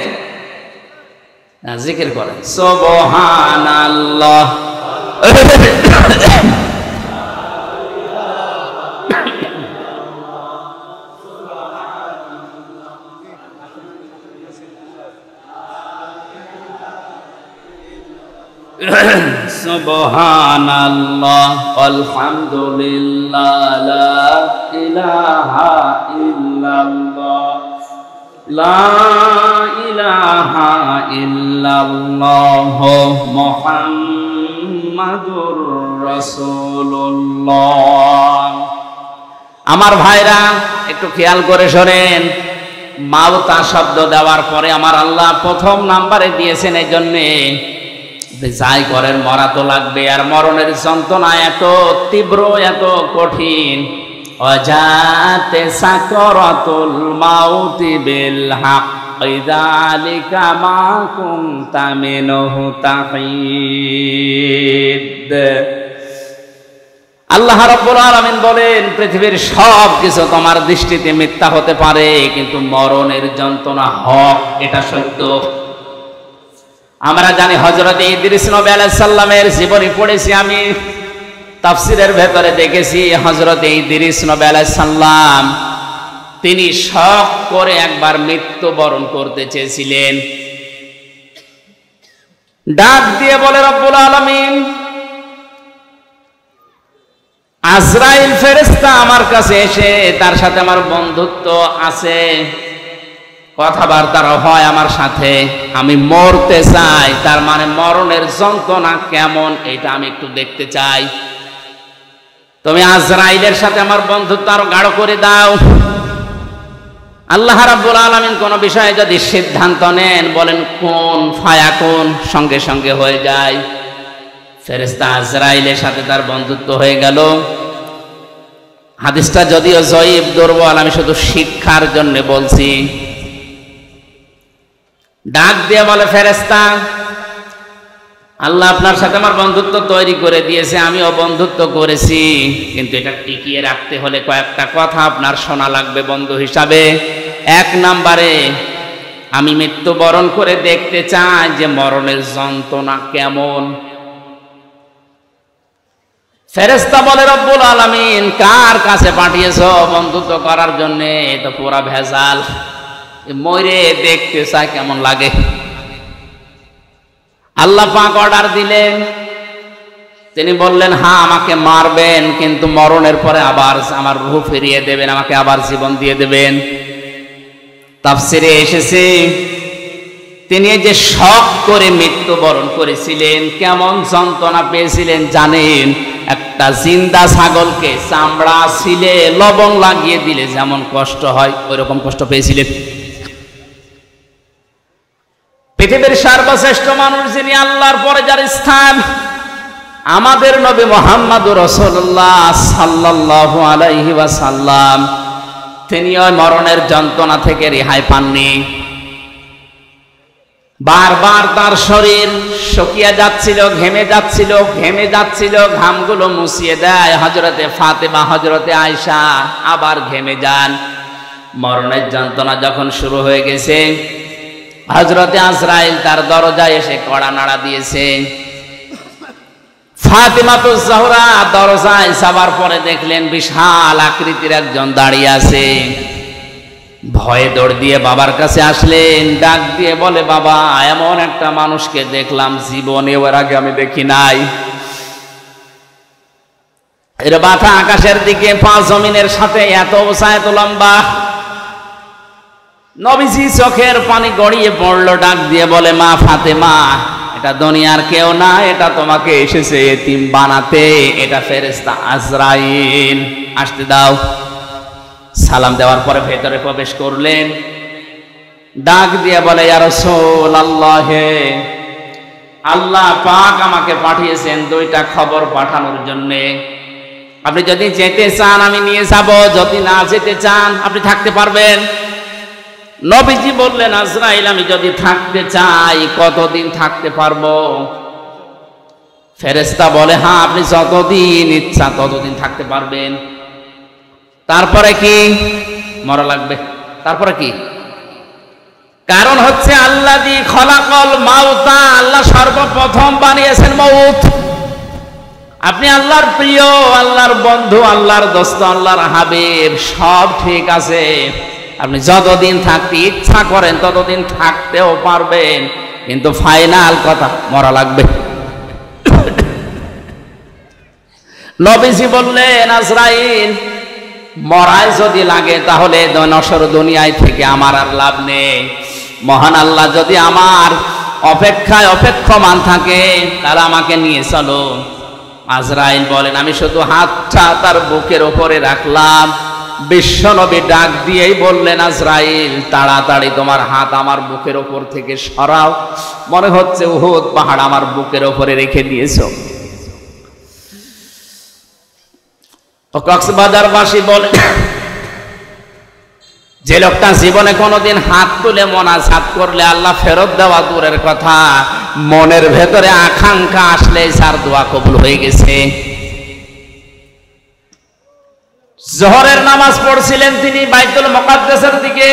A: জিকির করেন সুবহানাল্লাহ। সুবহানাল্লাহ আলহামদুলিল্লাহ লা ইলাহা ইল্লাল্লাহ, লা ইলাহা ইল্লাল্লাহ মুহাম্মাদুর রাসূলুল্লাহ। আমার ভাইরা একটু খেয়াল করে শোনেন, মাউতা শব্দ দেওয়ার পরে আমার আল্লাহ প্রথম নাম্বারে দিয়েছেন এই জন্যে যাই করেন মরা তো লাগবে, আর মরণের যন্ত্রণা এত তীব্র, এত কঠিন। ওয়াজাতে সাকরাতুল মাউতি বিল হক যালিকা মা কুনতা মিনহু তাহিদ। আল্লাহ রাব্বুল আলামিন বলেন, পৃথিবীর সব কিছু তোমার দৃষ্টিতে মিথ্যা হতে পারে, কিন্তু মরণের যন্ত্রণা হক, এটা সত্য। আমরা জানি হযরত ইদ্রিস নবী আলাইহিস সালামের জীবনী পড়েছি, আমি তাফসীরের ভেতরে দেখেছি হযরত ইদ্রিস নবী আলাইহিস সালাম তিনি শখ করে একবার মৃত্যুবরণ করতে চেয়েছিলেন। ডাক দিয়ে বলে রব্বুল আলামিন, আজরাইল ফেরেশতা আমার কাছে এসে, তার সাথে আমার বন্ধুত্ব আছে, কথাবার্তা হয় আমার সাথে, আমি মরতে চাই, তার মানে মরণের যন্ত্রণা কেমন এটা আমি একটু দেখতে চাই। তুমি আজরাইলের সাথে আমার বন্ধুত্ব আরো গাঢ় করে দাও। আল্লাহ রাব্বুল আলামিন কোন বিষয়ে যদি সিদ্ধান্ত নেন, বলেন কোন ফায়াকুন, সঙ্গে সঙ্গে হয়ে যায়। ফেরেশতা আজরাইলের সাথে তার বন্ধুত্ব হয়ে গেল। হাদিসটা যদিও জয়ীফ, দুর্বল, আমি শুধু শিক্ষার জন্য বলছি। ডাক দিয়ে বলে, ফেরেশতা আল্লাহ আপনার সাথে আমার বন্ধুত্ব তৈরি করে দিয়েছে, আমিও বন্ধুত্ব করেছি, কিন্তু এটা টিকিয়ে রাখতে হলে কয়েকটা কথা আপনার শোনা লাগবে বন্ধু হিসাবে। 1 নম্বরে আমি মৃত্যুবরণ করে দেখতে চাই যে মরণের যন্ত্রণা কেমন। ফেরেশতা বলে, রব্বুল আলামিন কার কাছে পাঠিয়েছো বন্ধুত্ব করার জন্য? এটা পুরা ভেজাল, মরে দেখতে চাই কেমন লাগে। আল্লাহ পাক অর্ডার দিলেন, তিনি বললেন, হ্যাঁ আমাকে মারবেন, কিন্তু মরণের পরে আবার আমার রূহ ফিরিয়ে দেবেন, আমাকে আবার জীবন দিয়ে দেবেন। তাফসিরে এসেছে তিনি যে শক করে মৃত্যুবরণ করেছিলেন, কেমন যন্ত্রণা পেয়েছিলেন জানেন? একটা জিন্দা ছাগলকে চামড়া ছিলে লবণ লাগিয়ে দিলে যেমন কষ্ট হয় ওইরকম কষ্ট পেয়েছিলেন। পৃথিবীর সর্বশ্রেষ্ঠ মানুষ যিনি, আল্লাহর পরে যার স্থান, আমাদের নবী মুহাম্মদুর রাসূলুল্লাহ সাল্লাল্লাহু আলাইহি ওয়াসাল্লাম, তিনি ওই মরণের যন্ত্রণা থেকে রেহাই পাননি। বারবার তার শরীর শুকিয়ে যাচ্ছিল, ঘেমে যাচ্ছিল, ঘামগুলো মুছিয়ে দেয় হযরতে ফাতেমা, হযরতে আয়েশা, আবার ঘেমে যান। মরণের যন্ত্রণা যখন শুরু হয়ে গেছে, হযরতে আজরাইল তার দরজায় এসে কড়া নাড়া দিয়েছে। ফাতিমাতুজ জাহরা দরজায় যাবার পরে দেখলেন বিশাল আকৃতির একজন দাঁড়িয়ে আছে। ভয়ে দৌড় দিয়ে বাবার কাছে আসলেন, ডাক দিয়ে বলে, বাবা এমন একটা মানুষকে দেখলাম জীবনে এর আগে আমি দেখি নাই। এর মাথা আকাশের দিকে, পা জমিনের সাথে, এত উঁচা এত লম্বা। নবীজি চোখের পানি গড়িয়ে পড়লো, ডাক দিয়ে বলে, মা ফাতেমা, এটা দুনিয়ার কেউ না, এটা তোমাকে এসেছে এতিম বানাতে, এটা ফেরেশতা আজরাইল, আসতে দাও। সালাম দেওয়ার পরে ভেতরে প্রবেশ করলেন, ডাক দিয়ে বলে, ইয়া রাসূলুল্লাহ, আল্লাহ পাক আমাকে পাঠিয়েছেন দুইটা খবর পাঠানোর জন্য। আপনি যদি যেতে চান আমি নিয়ে যাব, যদি না যেতে চান আপনি থাকতে পারবেন। নবীজি বললেন, আজরাইল আমি যদি থাকতে চাই কতদিন থাকতে পারবো? ফেরেশতা বলে, হ্যাঁ আপনি যতদিন ইচ্ছা ততদিন থাকতে পারবেন। তারপরে কি? মরা লাগবে। তারপরে কি? কারণ হচ্ছে আল্লাযী খলাকাল মাউতা, আল্লাহ সর্বপ্রথম বানিয়েছেন মউত। আপনি আল্লাহর প্রিয়, আল্লাহর বন্ধু, আল্লাহর দোস্ত, আল্লাহর হাবিব, সব ঠিক আছে। আপনি যতদিন থাকতে ইচ্ছা করেন ততদিন থাকতেও পারবেন, কিন্তু ফাইনাল কথা মরা লাগবে। নবীজি বললেন, আজরাইল মরায় যদি লাগে তাহলে নশ্বর দুনিয়ায় থেকে আমার আর লাভ নেই। মহান আল্লাহ যদি আমার অপেক্ষায় অপেক্ষমান থাকে তাহলে আমাকে নিয়ে চলো। আজরাইল বলেন, আমি শুধু হাতটা তার বুকের উপরে রাখলাম। বিশ্বনবী ডাক দিয়েই বললেন, আজরাইল তাড়াতাড়ি তোমার হাত আমার বুকের ওপর থেকে সরাও, মনে হচ্ছে উহুদ পাহাড় আমার বুকের ওপরে রেখে দিয়েছো। কক্সবাজারবাসী বলে, যে লোকটা জীবনে কোনোদিন হাত তুলে মোনাজাত করলে আল্লাহ ফেরত দেওয়া দূরের কথা, মনের ভেতরে আকাঙ্ক্ষা আসলে তার দোয়া কবুল হয়ে গেছে। জোহরের নামাজ পড়ছিলেন তিনি বাইতুল মুকাদ্দাসের দিকে,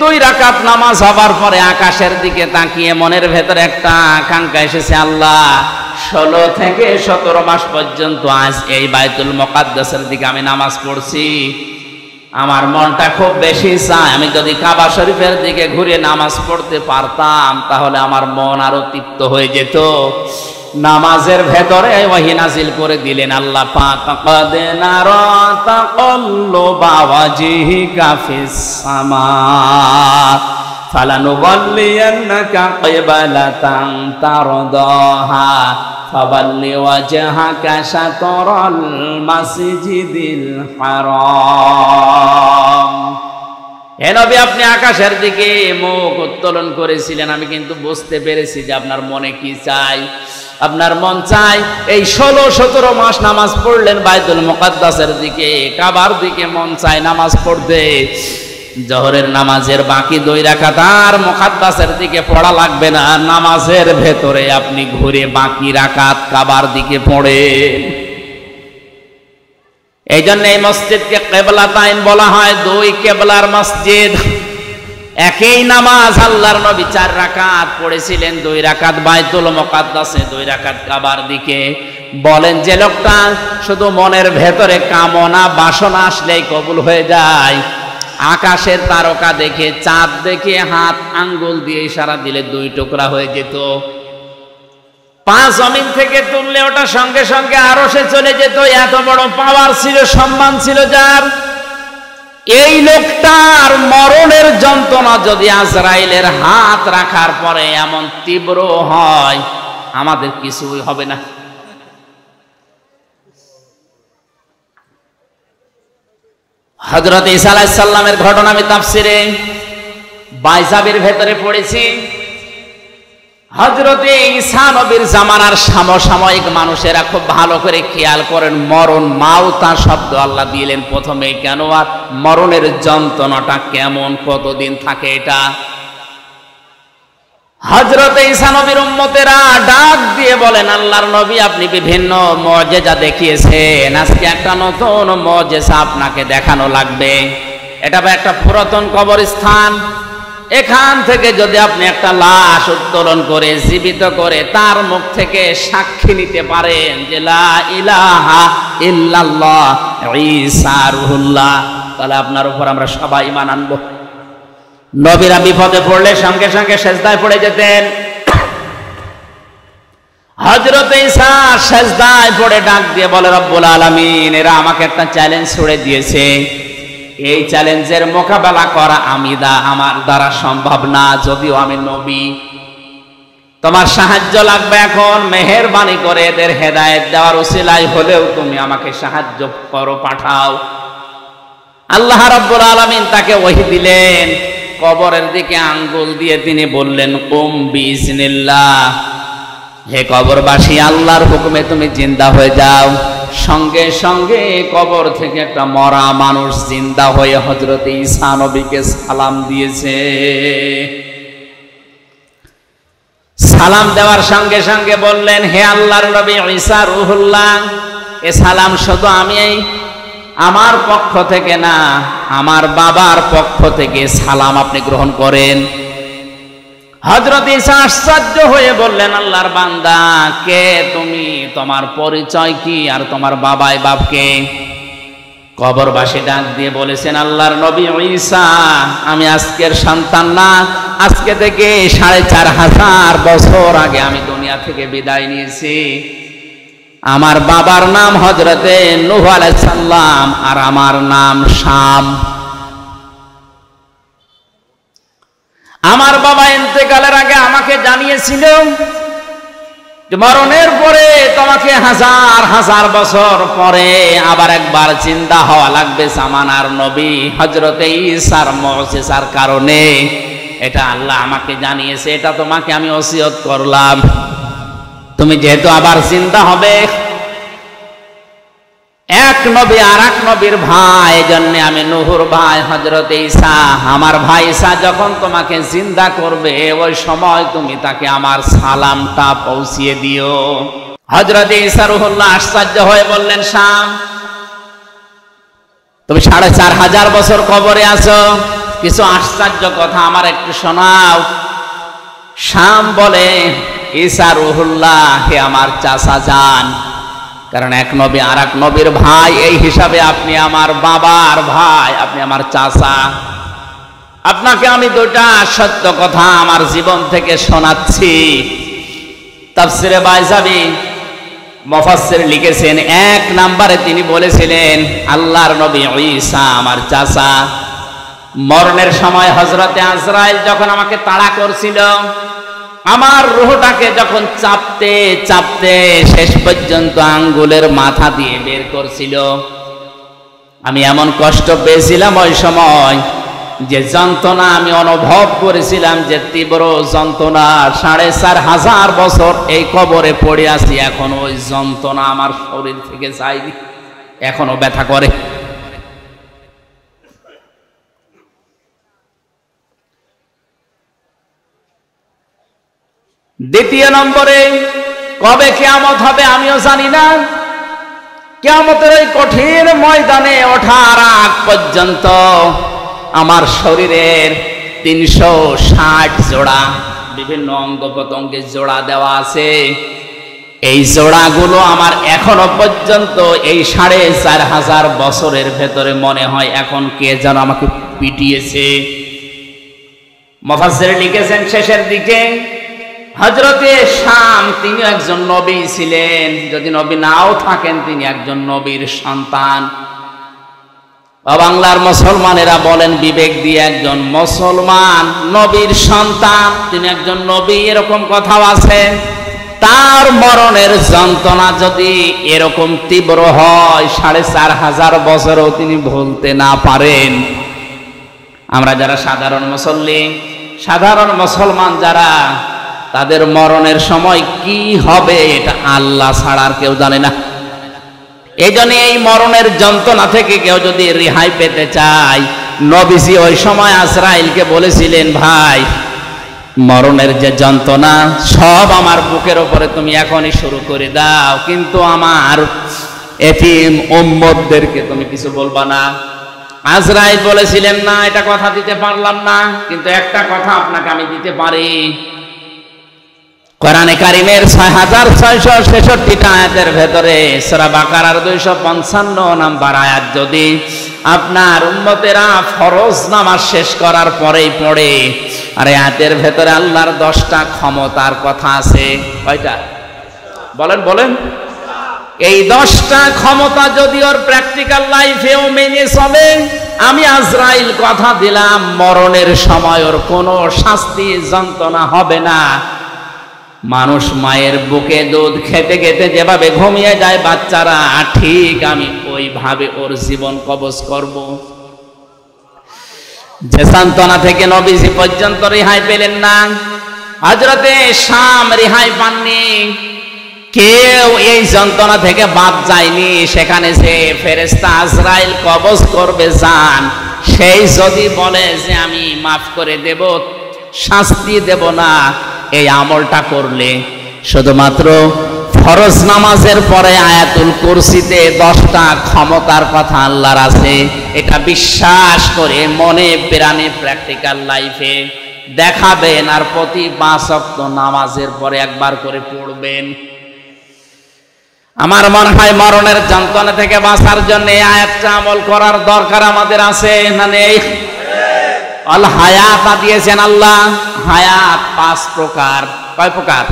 A: 2 রাকাত নামাজ হবার পরে আকাশের দিকে তাকিয়ে মনের ভেতরে একটা আকাঙ্ক্ষা এসেছে, আল্লাহ 16 থেকে 17 মাস পর্যন্ত আজ এই বাইতুল মুকাদ্দাসের দিকে আমি নামাজ পড়ছি, আমার মনটা খুব বেশি চায় আমি যদি কাবা শরীফের দিকে ঘুরে নামাজ পড়তে পারতাম তাহলে আমার মন আরো তৃপ্ত হয়ে যেত। নামাজের ভেতরে ওহী নাজিল করে দিলেন আল্লাহ পাক, ক্বাদ নারা তাকাল্লুবা ওয়াজহিকা ফিস সামা ফালানুওয়াল্লিয়ান্নাকা কিবলাতান তারদাহা ফাওয়াল্লি ওয়াজহাকা শাতরাল মাসজিদিল হারাম। হে নবী, আপনি আকাশের দিকে মুখ উত্তোলন করেছিলেন, আমি কিন্তু বুঝতে পেরেছি যে আপনার মনে কি চাই। আপনার মন চাই এই 16-17 মাস নামাজ পড়লেন বাইতুল মুকাদ্দাসের দিকে, কাবার দিকে মন চায় নামাজ পড়তে। জোহরের নামাজের বাকি 2 রাকাত আর মুকাদ্দাসের দিকে পড়া লাগবে না, নামাজের ভেতরে আপনি ঘুরে বাকি রাকাত কাবার দিকে পড়েন। এই জন্য এই মসজিদকে কিবলাতাইন বলা হয়, 2 কিবলার মসজিদ। একই নামাজ আল্লাহর নবী 4 রাকাত পড়েছিলেন, 2 রাকাত বাইতুল মুকাদ্দাসে, 2 রাকাত কাবার দিকে। বলেন যে লোকটা শুধু মনের ভেতরে কামনা বাসনা আসলেই কবুল হয়ে যায়, আকাশের তারকা দেখে চাঁদ দেখে হাত আঙ্গুল দিয়ে ইশারা দিলে 2 টুকরা হয়ে যেত, 5 জমিন থেকে তুললে ওটা সঙ্গে সঙ্গে আরশে চলে যেত। এত বড় পাওয়ার ছিল, সম্মান ছিল যার। এই লোকটার মরণের যন্ত্রণা যদি আজরাইলের হাত রাখার পরে এমন তীব্র হয়, আমাদের কিছুই হবে না। হযরত ঈসা আলাইহিস সালামের ঘটনা আমি তাফসিরে বাইজাবের ভেতরে পড়েছি। হযরত ঈসা নবীর জামানার সমসাময়িক মানুষেরা খুব ভালো করে খেয়াল করেন, মরণ মাউতা শব্দ আল্লাহ দিলেন প্রথমে কেন, আর মরণের যন্ত্রণাটা কেমন, কতদিন থাকে এটা। হযরত ঈসা নবীর উম্মতেরা ডাক দিয়ে বলেন, আল্লাহর নবী আপনি বিভিন্ন মুজিজা দেখিয়েছেন, আজকে একটা নতুন মুজিজা আপনাকে দেখানো লাগবে। এটা একটা পুরাতন কবরস্থান, এখান থেকে যদি আপনি একটা লাশ উত্তোলন করে জীবিত করে তার মুখ থেকে সাক্ষী নিতে পারেন যে লা ইলাহা ইল্লাল্লাহ ঈসা রুহুল্লাহ, তাহলে আপনার উপর আমরা সবাই ঈমান আনবো। নবীরা বিপদে পড়লে সঙ্গে সঙ্গে সেজদায় পড়ে যেতেন। হযরত ঈসা সেজদায় পড়ে ডাক দিয়ে বলে, রব্বুল আলামিন, এরা আমাকে একটা চ্যালেঞ্জ ছুড়ে দিয়েছে, এই চ্যালেঞ্জের মোকাবেলা করা আমার দ্বারা সম্ভব না, যদিও আমি নবী। তোমার সাহায্য লাগবে এখন, মেহেরবানি করে এদের হেদায়েত দেওয়ার উসিলায় হলেও তুমি আমাকে সাহায্য করো, পাঠাও। আল্লাহ রাব্বুল আলামিন তাকে ওহী দিলেন, কবরের দিকে আঙ্গুল দিয়ে তিনি বললেন, কুম বিইজনিল্লাহ, হে কবরবাসী, আল্লাহর হুকুমে তুমি জিন্দা হয়ে যাও। সঙ্গে সঙ্গে কবর থেকে একটা মরা মানুষ জিন্দা হয়ে হযরত ঈসা নবীকে সালাম দিয়েছে। সালাম দেওয়ার সঙ্গে সঙ্গে বললেন, হে আল্লাহর নবী ঈসা রুহুল্লাহ, এ সালাম শুধু আমি আমার পক্ষ থেকে না, আমার বাবার পক্ষ থেকে সালাম আপনি গ্রহণ করেন। হযরত ঈসা আশ্চর্য হয়ে বললেন, আল্লাহর বান্দা, কে তুমি, তোমার পরিচয় কি, আর তোমার বাবাই বাপকে? কবরবাসী ডাক দিয়ে বলেছেন, আল্লাহর নবী ঈসা, আমি আজকের সন্তান না, আজকে থেকে 4500 বছর আগে আমি দুনিয়া থেকে বিদায় নিয়েছি। আমার বাবার নাম হযরতে নূহ আলাইহিস সালাম, আর আমার নাম শাম। আমার বাবা ইন্তেকালের আগে আমাকে জানিয়েছিল যে মরণের পরে তোমাকে 1000 বছর পরে আবার একবার জিন্দা হওয়া লাগবে জামানার নবী হযরতে ঈসার মুজিজার কারণে। এটা আল্লাহ আমাকে জানিয়েছে, এটা তোমাকে আমি ওসিয়ত করলাম। তুমি যেহেতু আবার জিন্দা হবে, এক নবী আর এক নবীর ভাই, এজন্য আমি নূহুর ভাই হযরত ঈসা, আমার ভাই ঈসা যখন তোমাকে জিন্দা করবে ওই সময় তুমি তাকে আমার সালামটা পৌঁছিয়ে দিও। হযরত ঈসা রুহুল্লাহ আশ্চর্য হয়ে বললেন, শাম, তুমি 4500 বছর কবরে আছো, কিছু আশ্চর্য কথা আমার একটু শোনাও। শাম বলে, ঈসা রুহুল্লাহ, হে আমার চাচা যান, কারণ এক নবী আর এক নবীর ভাই, এই হিসাবে আপনি আমার বাবার ভাই, আপনি আমার চাচা। আপনাকে আমি দুটা সত্য কথা আমার জীবন থেকে শোনাচ্ছি। তাফসিরে বাইজাবি মুফাসসির লিখেছেন, 1 নম্বরে তিনি বলেছিলেন, আল্লাহর নবী ঈসা আমার চাচা। মরণের সময় হযরতে আজরাইল যখন আমাকে তাড়া করছিল, আমার রূহটাকে যখন চাপতে চাপতে শেষ পর্যন্ত আঙ্গুলের মাথা দিয়ে বের করছিল, আমি এমন কষ্ট পেয়েছিলাম ওই সময়, যে যন্ত্রণা আমি অনুভব করেছিলাম, যে তীব্র যন্ত্রণা। 4500 বছর এই কবরে পড়ে আছি, এখন ওই যন্ত্রণা আমার শরীর থেকে যায়নি, এখনো ব্যথা করে। দ্বিতীয় নম্বরে, কবে কিয়ামত হবে আমিও জানি না। কিয়ামতের ওই কঠিন ময়দানে ওঠার আগ পর্যন্ত আমার শরীরের 360 জোড়া বিভিন্ন অঙ্গ প্রত্যঙ্গের জোড়া দেওয়া আছে। এই জোড়াগুলো আমার এখনো পর্যন্ত এই 4500 বছরের ভেতরে মনে হয় এখন কে যেন আমাকে পিটিয়েছে। মুফাসসির লিখেছেন শেষের দিকে হযরতে শাম তিনি একজন নবী ছিলেন, যদি নবী নাও থাকেন তিনি একজন নবীর সন্তান। বাংলার মুসলমানেরা বলেন বিবেক দিয়ে একজন মুসলমান নবীর সন্তান, তিনি একজন নবী, এরকম কথাও আছে। তার মরণের যন্ত্রণা যদি এরকম তীব্র হয় 4500 বছরও তিনি ভুলতে না পারেন। আমরা যারা সাধারণ মুসল্লি, সাধারণ মুসলমান যারা, তাদের মরণের সময় কি হবে এটা আল্লাহ ছাড়া আর কেউ জানে না। এই জন্য এই মরণের যন্ত্রণা থেকে কেউ যদি রেহাই পেতে চায়, নবীজি ওই সময় আজরাইলকে বলেছিলেন, ভাই মরণের যে যন্ত্রণা সব আমার বুকের উপরে তুমি এখনই শুরু করে দাও, কিন্তু আমার এতিম উম্মতদেরকে তুমি কিছু বলবা না। আজরাইল বলেছিলেন, না এটা কথা দিতে পারলাম না, কিন্তু একটা কথা আপনাকে আমি দিতে পারি। কোরআনে কারিমের 6666টা আয়াতের ভেতরে সূরা বাকারার 255 নম্বর আয়াত যদি আপনার উম্মতেরা ফরজ নামাজ শেষ করার পরেই পড়ে, আর আয়াতের ভেতরে আল্লাহর 10টা ক্ষমতার কথা আছে। কয়টা বলেন বলেন? এই 10টা ক্ষমতা যদি ওর প্র্যাকটিক্যাল লাইফেও মেনে চলে, আমি আজরাইল কথা দিলাম মরণের সময় ওর কোনো শাস্তি যন্ত্রণা হবে না। মানুষ মায়ের বুকে দুধ খেতে খেতে যেভাবে ঘুমিয়ে যায় বাচ্চারা, ঠিক আমি ওইভাবে ওর জীবন কবজ করব। যে সান্তনা থেকে নবীজি পর্যন্ত রেহাই পেলেন না, হযরতে শাম রেহাই পাননি, কেউ এই যন্ত্রণা থেকে বাদ যায়নি। সেখানে যে ফেরেশতা আজরাইল কবজ করবে জান, সেই যদি বলে যে আমি মাফ করে দেব, শাস্তি দেব না, এই আমলটা করলে শুধুমাত্র ফরজ নামাজের পরে আয়াতুল কুরসিতে 10টা ক্ষমতার কথা আল্লাহর আছে, এটা বিশ্বাস করে মনে প্রাণে প্র্যাকটিক্যাল লাইফে দেখাবেন, আর প্রতি 5 ওয়াক্ত নামাজের পরে একবার করে পড়বেন। আমার মনে হয় মরণের যন্ত্রণা থেকে বাঁচার জন্য এই আয়াতটা আমল করার দরকার আমাদের আছে না নেই? আল হায়াত দিয়েছেন আল্লাহ। হায়াত 5 প্রকার। কয় প্রকার?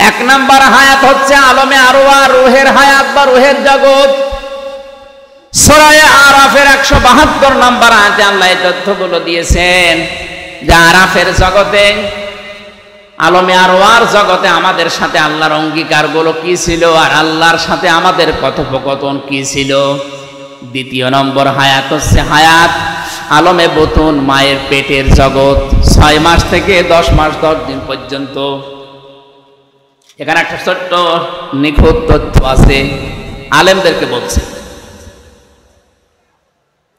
A: 1 নাম্বার হায়াত হচ্ছে আলমে আরওয়াহ, রূহের হায়াত বা রূহের জগৎ। সূরা আরাফের 172 নাম্বার আয়াতে আল্লাহ এই তথ্যগুলো দিয়েছেন যে আরাফের জগতে, আলমে আরওয়ার জগতে আমাদের সাথে আল্লাহর অঙ্গীকারগুলো কি ছিল, আর আল্লাহর সাথে আমাদের কথোপকথন কি ছিল। 2 নম্বর হায়াত হচ্ছে হায়াত আলমে বতুন, মায়ের পেটের জগৎ, 6 মাস থেকে 10 মাস 10 দিন পর্যন্ত। এখানে একটা ছোট্ট নিখুঁত তথ্য আছে, আলেমদেরকে বলছে।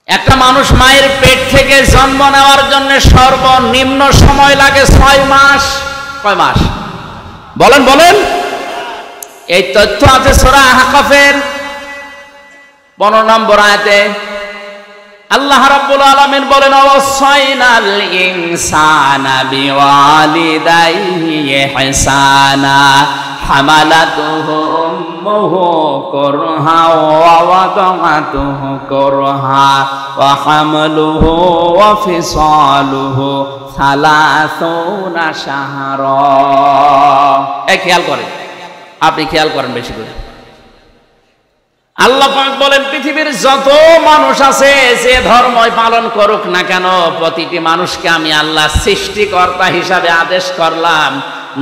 A: একটা মানুষ মায়ের পেট থেকে জন্ম নেওয়ার জন্য সর্বনিম্ন সময় লাগে 6 মাস। কয় মাস বলেন বলেন? এই তথ্য আছে সূরা আহকাফের 15 নম্বর আয়াতে। আল্লাহ রাব্বুল আলামিন বলেন, ওয়াসাইনাল ইনসানা বিওয়ালিদাইহি ইহসানা হামালাতুহু উম্মুহু কুরহা ওয়া ওয়াদাআতুহু কুরহা ওয়া হামলুহু ওয়া ফিসালুহু 30 শাহরা। এই খেয়াল করেন, আপনি খেয়াল করেন বেশি করে। আল্লাহ পাক বলেন, পৃথিবীর যত মানুষ আছে যে ধর্মই পালন করুক না কেন, প্রতিটি মানুষকে আমি আল্লাহ সৃষ্টিকর্তা হিসাবে আদেশ করলাম,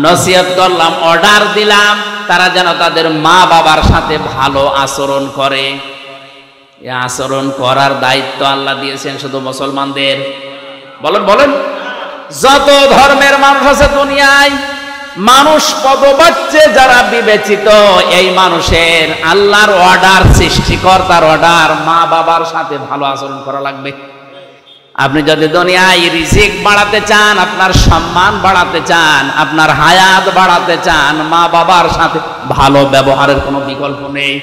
A: নসিহত করলাম, অর্ডার দিলাম, তারা যেন তাদের মা বাবার সাথে ভালো আচরণ করে। এই আচরণ করার দায়িত্ব আল্লাহ দিয়েছেন শুধু মুসলমানদের। বলেন বলেন? যত ধর্মের মানুষ আছে দুনিয়ায়, মানুষ পদবাচ্যে যারা বিবেচিত, এই মানুষের আল্লাহর অর্ডার, সৃষ্টিকর্তার অর্ডার, মা বাবার সাথে ভালো আচরণ করা লাগবে। আপনি যদি দুনিয়ায় রিজিক বাড়াতে চান, আপনার সম্মান বাড়াতে চান, আপনার হায়াত বাড়াতে চান, মা বাবার সাথে ভালো ব্যবহারের কোনো বিকল্প নেই।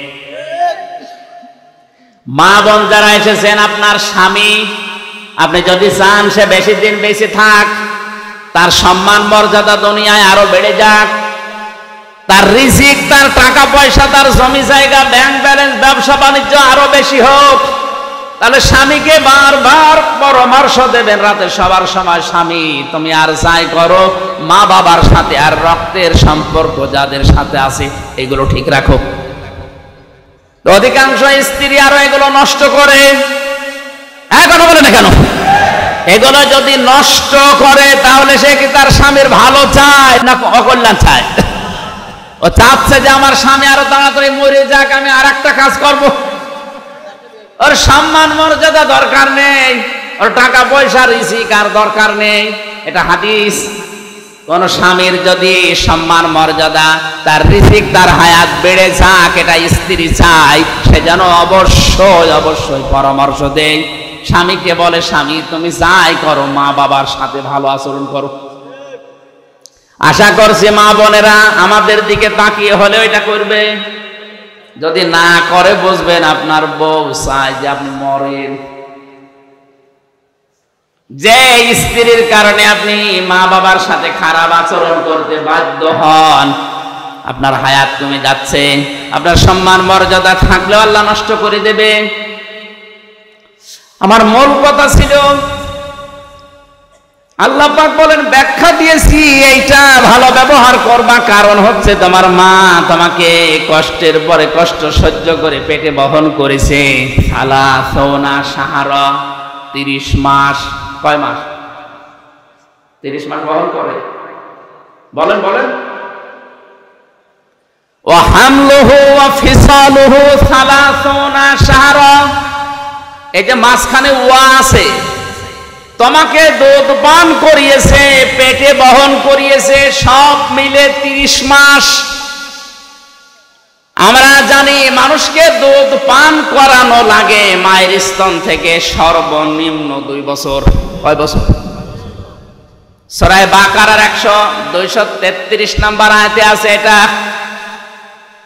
A: মা বোন যারা এসেছেন, আপনার স্বামী আপনি যদি চান সে বেশি দিন বেঁচে থাক, তার সম্মান মর্যাদা দুনিয়ায় আরো বেড়ে যাক, তার রিজিক, তার টাকা পয়সা, তার জমি জায়গা, ব্যাংক ব্যালেন্স, ব্যবসা বাণিজ্য আরো বেশি হোক, তাহলে স্বামীকে বারবার পরামর্শ দেবেন রাতে সবার সময়, স্বামী তুমি আর যাই করো মা বাবার সাথে আর রক্তের সম্পর্ক যাদের সাথে আছে এগুলো ঠিক রাখো। অধিকাংশ স্ত্রী আরো এগুলো নষ্ট করে। কথা বলে না কেন? এগুলো যদি নষ্ট করে তাহলে সে কি তার স্বামীর ভালো চায় না অকল্যাণ চায়? ও চাচ্ছে যে আমার স্বামী আরো তাড়াতাড়ি মরে যাক, আমি আর একটা কাজ করব। ওর সম্মান মর্যাদা দরকার নেই, ওর টাকা পয়সা রিজিক আর দরকার নেই। এটা হাদিস। কোন স্বামীর যদি সম্মান মর্যাদা, তার রিজিক, তার হায়াত বেড়ে যাক, এটা স্ত্রী চায়, সে যেন অবশ্যই অবশ্যই পরামর্শ দেয়। স্বামীকে বলে, স্বামী তুমি যাই করো মা বাবার সাথে ভালো আচরণ করো। আশা করছি মা বোনেরা আমাদের দিকে তাকিয়ে হলে এটা করবে। যদি না করে বুঝবেন আপনার বউ চায় যে আপনি মরেন। যে স্ত্রীর কারণে আপনি মা বাবার সাথে খারাপ আচরণ করতে বাধ্য হন, আপনার হায়াত কমে যাচ্ছে, আপনার সম্মান মর্যাদা থাকলেও আল্লাহ নষ্ট করে দেবে। আমার মূল কথা ছিল, আল্লাহ পাক বলেন ব্যাখ্যা দিয়েছি এইটা ভালো ব্যবহার করবা, কারণ হচ্ছে তোমার মা তোমাকে কষ্টের পরে কষ্ট সহ্য করে পেটে বহন করেছে। সালা সৌনা সাহারা 30 মাস। কয় মাস? 30 মাস বহন করে। বলেন বলেন। ও হামলুহু ওয়া ফিসালুহু 30 শাহরা। এই যে মাঝখানে ওয়া আছে, তোমাকে দুধ পান করিয়েছে, পেটে বহন করিয়েছে, সব মিলে 30 মাস। আমরা জানি মানুষকে দুধ পান করানো লাগে মায়ের স্তন থেকে সর্বনিম্ন 2 বছর। কয় বছর? সূরা বাকারার 233 নম্বর আয়াতে আছে এটা।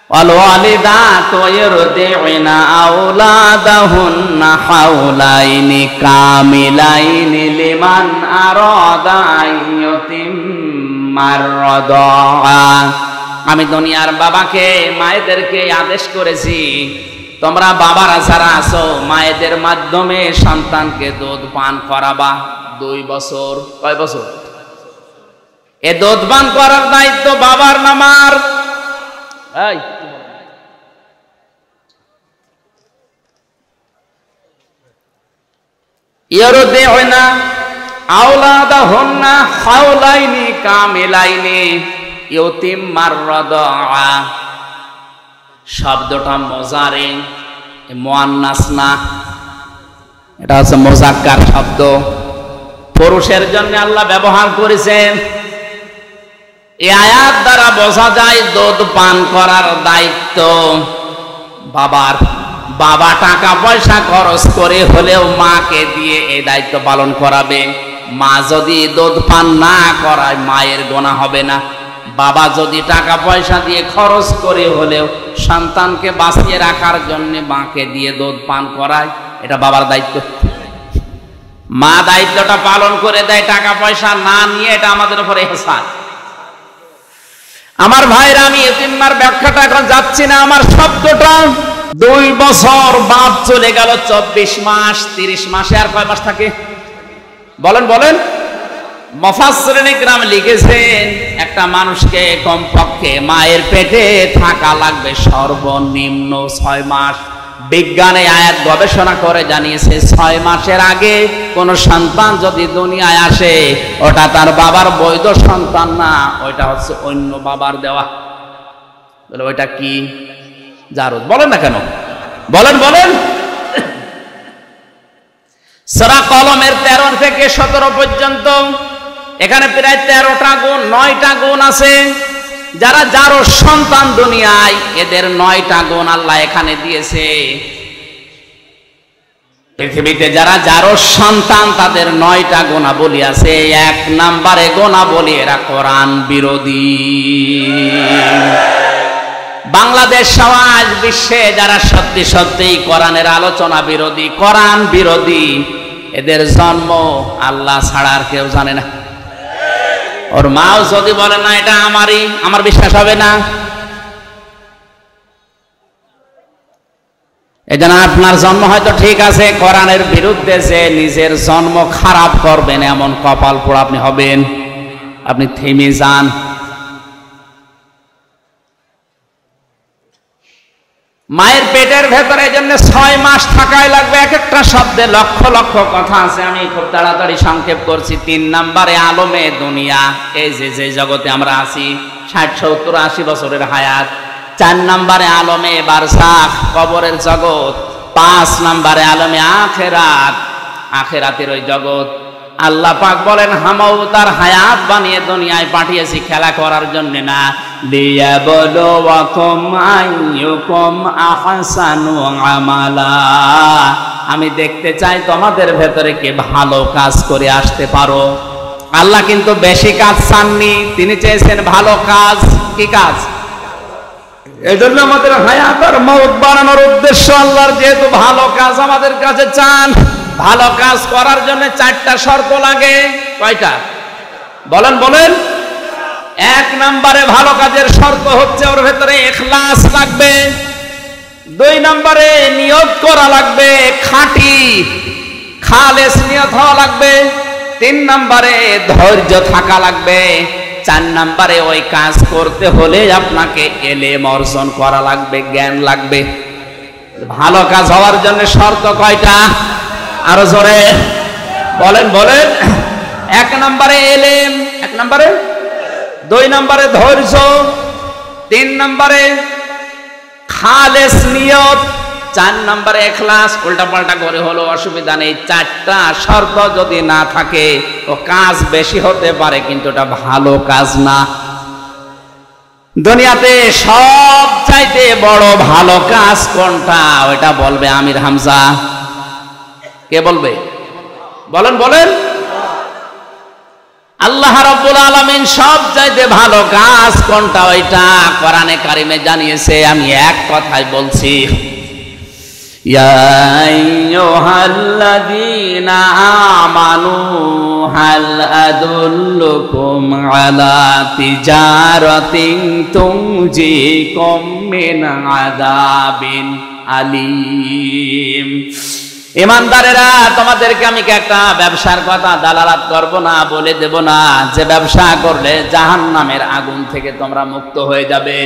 A: ওয়ালিদাতু ইরদি'না আওলাদাহুন্না হাওলাইনি কামিলাইনি লিমান আরাদা আইয়ুতিম্মার রাদা। আমি দুনিয়ার বাবাকে মায়েদেরকে আদেশ করেছি, তোমরা বাবারা যারা আছো মায়েদের মাধ্যমে সন্তানকে দুধ পান করাবা 2 বছর। কয় বছর? এ দুধ পান করার দায়িত্ব বাবার না মার? এই ইরদি'না আওলাদাহুন্না হাওলাইনি কামিলাইনি ইউতিম্মার রাদা। শব্দটা মুজারে, মুআন্নাস না, এটা হচ্ছে মুযাক্কার শব্দ, পুরুষের জন্য আল্লাহ ব্যবহার করেছেন। এই আয়াত দ্বারা বোঝা যায় দুধ পান করার দায়িত্ব বাবার। বাবা টাকা পয়সা খরচ করে হলেও মাকে দিয়ে এই দায়িত্ব পালন করাবে। মা যদি দুধ পান না করায় মায়ের গুনাহ হবে না। বাবা যদি টাকা পয়সা দিয়ে খরচ করে হলেও সন্তানকে বাঁচিয়ে রাখার জন্য মাকে দিয়ে দুধ পান করায়, এটা বাবার দায়িত্ব। মা দায়িত্বটা পালন করে দেয় টাকা পয়সা না নিয়ে, এটা আমাদের উপরে ইহসান। আমার ভাইরা, আমি ইতিম্মার ব্যাখ্যাটা এখন যাচ্ছি না। আমার শব্দটা 2 বছর, বাপ চলে গেল 24 মাস, 30 মাসে আর কয় মাস থাকে? বলেন বলেন। মুফাসসিরিন ইকরাম লিখেছেন একটা মানুষকে কমপক্ষে মায়ের পেটে থাকা লাগবে সর্বনিম্ন 6 মাস। বিজ্ঞানে আয়াত গবেষণা করে জানিয়েছে 6 মাসের আগে কোন সন্তান যদি দুনিয়ায় আসে ওটা তার বাবার বৈধ সন্তান না, ওইটা হচ্ছে অন্য বাবার দেওয়া। বলে ওইটা কি? জারদ। বলেন না কেন? বলেন বলেন। সূরা কলমের 13 থেকে 17 পর্যন্ত এখানে প্রায় 13টা গুণ, 9টা গুণ আছে। যারা যারো সন্তান দুনিয়ায়, এদের 9টা গুণ আল্লাহ এখানে দিয়েছে। পৃথিবীতে যারা যারো সন্তান তাদের 9টা গুণাবলী আছে। 1 নম্বরে গুণাবলী, এরা কোরআন বিরোধী। বাংলাদেশ সমাজ বিশ্বে যারা সত্যি সত্যি কোরআনের আলোচনা বিরোধী, কোরআন বিরোধী, এদের জন্ম আল্লাহ ছাড়া আর কেউ জানে না। ওর মাও যদি বলে না এটা আমারই, আমার বিশ্বাস হবে না। এজন্য আপনার জন্ম হয়তো ঠিক আছে, কোরআনের বিরুদ্ধে যে নিজের জন্ম খারাপ করবেন এমন কপাল পোড়া আপনি হবেন। আপনি থেমে যান। মায়ের পেটের ভেতরে এই জন্য 6 মাস থাকাই লাগবে। এক একটা শব্দে লক্ষ লক্ষ কথা আছে, আমি খুব তাড়াতাড়ি সংক্ষেপ করছি। 3 নম্বরে আলমে দুনিয়া, এই যে জগতে আমরা আছি, 60, 70, 80 বছরের হায়াত। 4 নম্বরে আলমে বারজাখ, কবরের জগৎ। 5 নম্বরে আলমে আখেরাত, আখেরাতের ওই জগৎ। আল্লাহ পাক বলেন হামাও তার হায়াত বানিয়ে দুনিয়ায় পাঠিয়েছি খেলা করার জন্য না, লিয়াবলুয়াকুম আইয়ুকুম আহসানু আমালা। আমি দেখতে চাই তোমাদের ভেতরে কে ভালো কাজ করে আসতে পারো। আল্লাহ কিন্তু বেশি কাজ চাননি, তিনি চেয়েছেন ভালো কাজ। কি কাজ? এই জন্য আমাদের হায়াত আর মওত বানানোর উদ্দেশ্য আল্লাহর, যেহেতু ভালো কাজ আমাদের কাছে চান। ভালো কাজ করার জন্য 4টা শর্ত লাগে। কয়টা? বলেন বলেন। 1 নম্বরে ভালো কাজের শর্ত হচ্ছে ওর ভেতরে ইখলাস লাগবে। 2 নম্বরে নিয়ত করা লাগবে, খাঁটি খালেস নিয়ত হওয়া লাগবে। 3 নম্বরে ধৈর্য থাকা লাগবে। 4 নম্বরে ওই কাজ করতে হলে আপনাকে ইলম অর্জন করা লাগবে, জ্ঞান লাগবে। ভালো কাজ হওয়ার জন্য শর্ত কয়টা? আরো জোরে বলেন বলেন। 1 নম্বরে ইলম, 1 নম্বরে, 2 নম্বরে ধৈর্য, 3 নম্বরে খালেস নিয়ত, 4 নম্বরে ইখলাস। উল্টা পাল্টা করে হলো অসুবিধা নেই। 4টা শর্ত যদি না থাকে ও কাজ বেশি হতে পারে কিন্তু এটা ভালো কাজ না। দুনিয়াতে সব চাইতে বড় ভালো কাজ কোনটা ওটা বলবে আমির হামজা। কে বলবে? বলেন বলেন। আল্লাহ রাব্বুল আলামিন সব চাইতে ভালো কাজ কোনটা ওইটা কোরআনে কারিমে জানিয়েছে। আমি এক কথায় বলছি, ইয়া আইয়ুহাল্লাযীনা আমানু হাল আদুল্লুকুম আলা তিজারাতিন তুনজিকুম মিন আযাবিন আলীম। ইমানদারেরা, তোমাদেরকে আমি একটা ব্যবসার কথা দালালাত করব না, বলে দেব না, যে ব্যবসা করলে জাহান্নামের আগুন থেকে তোমরা মুক্ত হয়ে যাবে।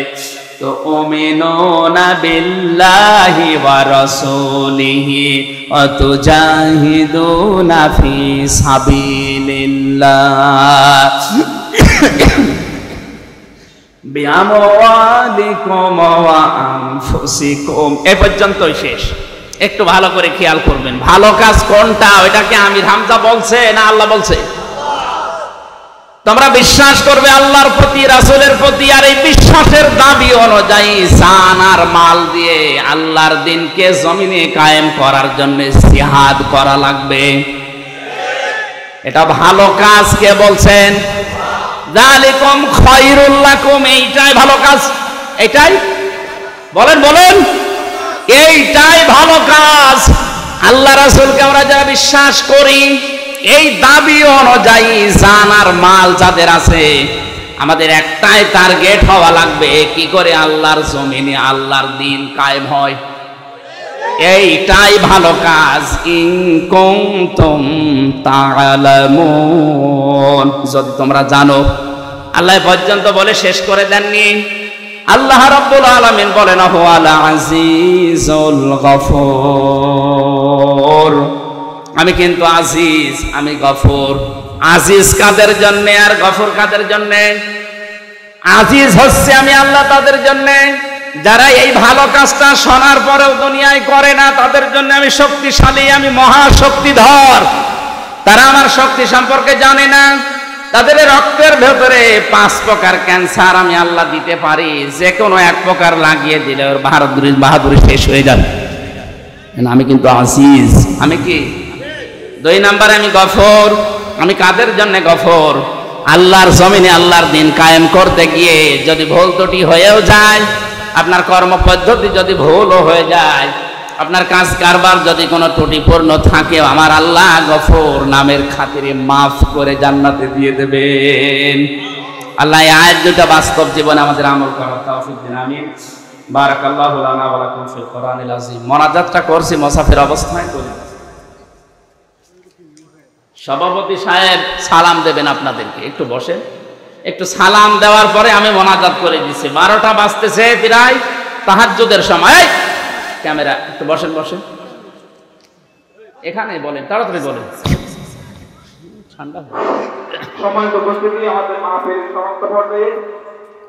A: তো উমিনুনা বিল্লাহি ওয়া রাসূলিহি ওয়া তুজাহিদুনা ফি সাবিলিল্লাহ বিআমওয়ালিকুম ওয়া আনফুসিকুম। এ পর্যন্তই শেষ। একটু ভালো করে খেয়াল করবেন, ভালো কাজ কোনটা ওইটাকে আমির হামজা বলছে না আল্লাহ বলছে? তোমরা বিশ্বাস করবে আল্লাহর প্রতি, রাসূলের প্রতি, আর এই বিশ্বাসের দাবি অনুযায়ী জান আর মাল দিয়ে আল্লাহর দ্বীনকে জমিনে কায়েম করার জন্য জিহাদ করা লাগবে। এটা ভালো কাজ। কে বলছেন? যালিকুম খায়রুল লাকুম। এইটাই ভালো কাজ। এইটাই বলেন বলেন। এইটাই ভালো কাজ। আল্লাহ রাসূলকে আমরা যারা বিশ্বাস করি, এই দাবি অনুযায়ী জান আর মাল যাদের আছে, আমাদের একটাই টার্গেট হওয়া লাগবে, কি করে আল্লাহর জমিনে আল্লাহর দ্বীন কায়েম হয়। এইটাই ভালো কাজ। ইন কুনতুম তা'লামুন, যদি তোমরা জানো। আল্লাহ পর্যন্ত বলে শেষ করে দেননি। আল্লাহ রাব্বুল আলামিন বলেন হুয়াল আজিজুল গফুর। আমি কিন্তু আজিজ, আমি গফুর। আজিজ কাদের জন্য আর গফুর কাদের জন্য? আজিজ হচ্ছে আমি আল্লাহ তাদের জন্য যারা এই ভালো কাজটা শোনার পরেও দুনিয়ায় করে না, তাদের জন্য আমি শক্তিশালী, আমি মহাশক্তিধর। তারা আমার শক্তি সম্পর্কে জানে না। তাদের রক্তের ভেতরে 5 প্রকার ক্যান্সার আমি আল্লাহ দিতে পারি, যে কোনো 1 প্রকার লাগিয়ে দিলে ওর বাহাদুরি শেষ হয়ে যাবে। আমি কিন্তু আজিজ। আমি কি? 2 নম্বরে আমি গফর। আমি কাদের জন্য গফর? আল্লাহর জমিনে আল্লাহর দ্বীন কায়েম করতে গিয়ে যদি ভুল ত্রুটি হয়েও যায়, আপনার কর্ম পদ্ধতি যদি ভুলও হয়ে যায়, আপনার কাজ কারবার যদি কোনো ত্রুটিপূর্ণ থাকে আমার আল্লাহ গফুর নামের খাতিরে মাফ করে জান্নাতে দিয়ে দেবেন। আল্লাহ এই আয়াত দুটো বাস্তব জীবনে আমাদের আমল করার তৌফিক দিন, আমিন। বারাকাল্লাহু লানা ওয়া লাকুম ফিল কোরআনিল আযীম। মোনাজাতটা করছি মুসাফির অবস্থায় করি। সভাপতি সাহেব সালাম দেবেন আপনাদেরকে, একটু বসে, একটু সালাম দেওয়ার পরে আমি মোনাজাত করে দিচ্ছি। 12টা বাজতেছে প্রায়, তাহাজ্জুদের সময়। ক্যামেরা একটু বসেন, বসেন এখানে বলেন, তাড়াতাড়ি বলেন, ঠান্ডা।
C: সম্মানিত উপস্থিতি, আমাদের মাহফিল সমাপ্ত পর্বে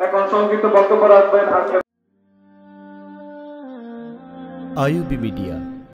C: এখন সংক্ষিপ্ত বক্তব্য রাখবেন আইইউবি মিডিয়া।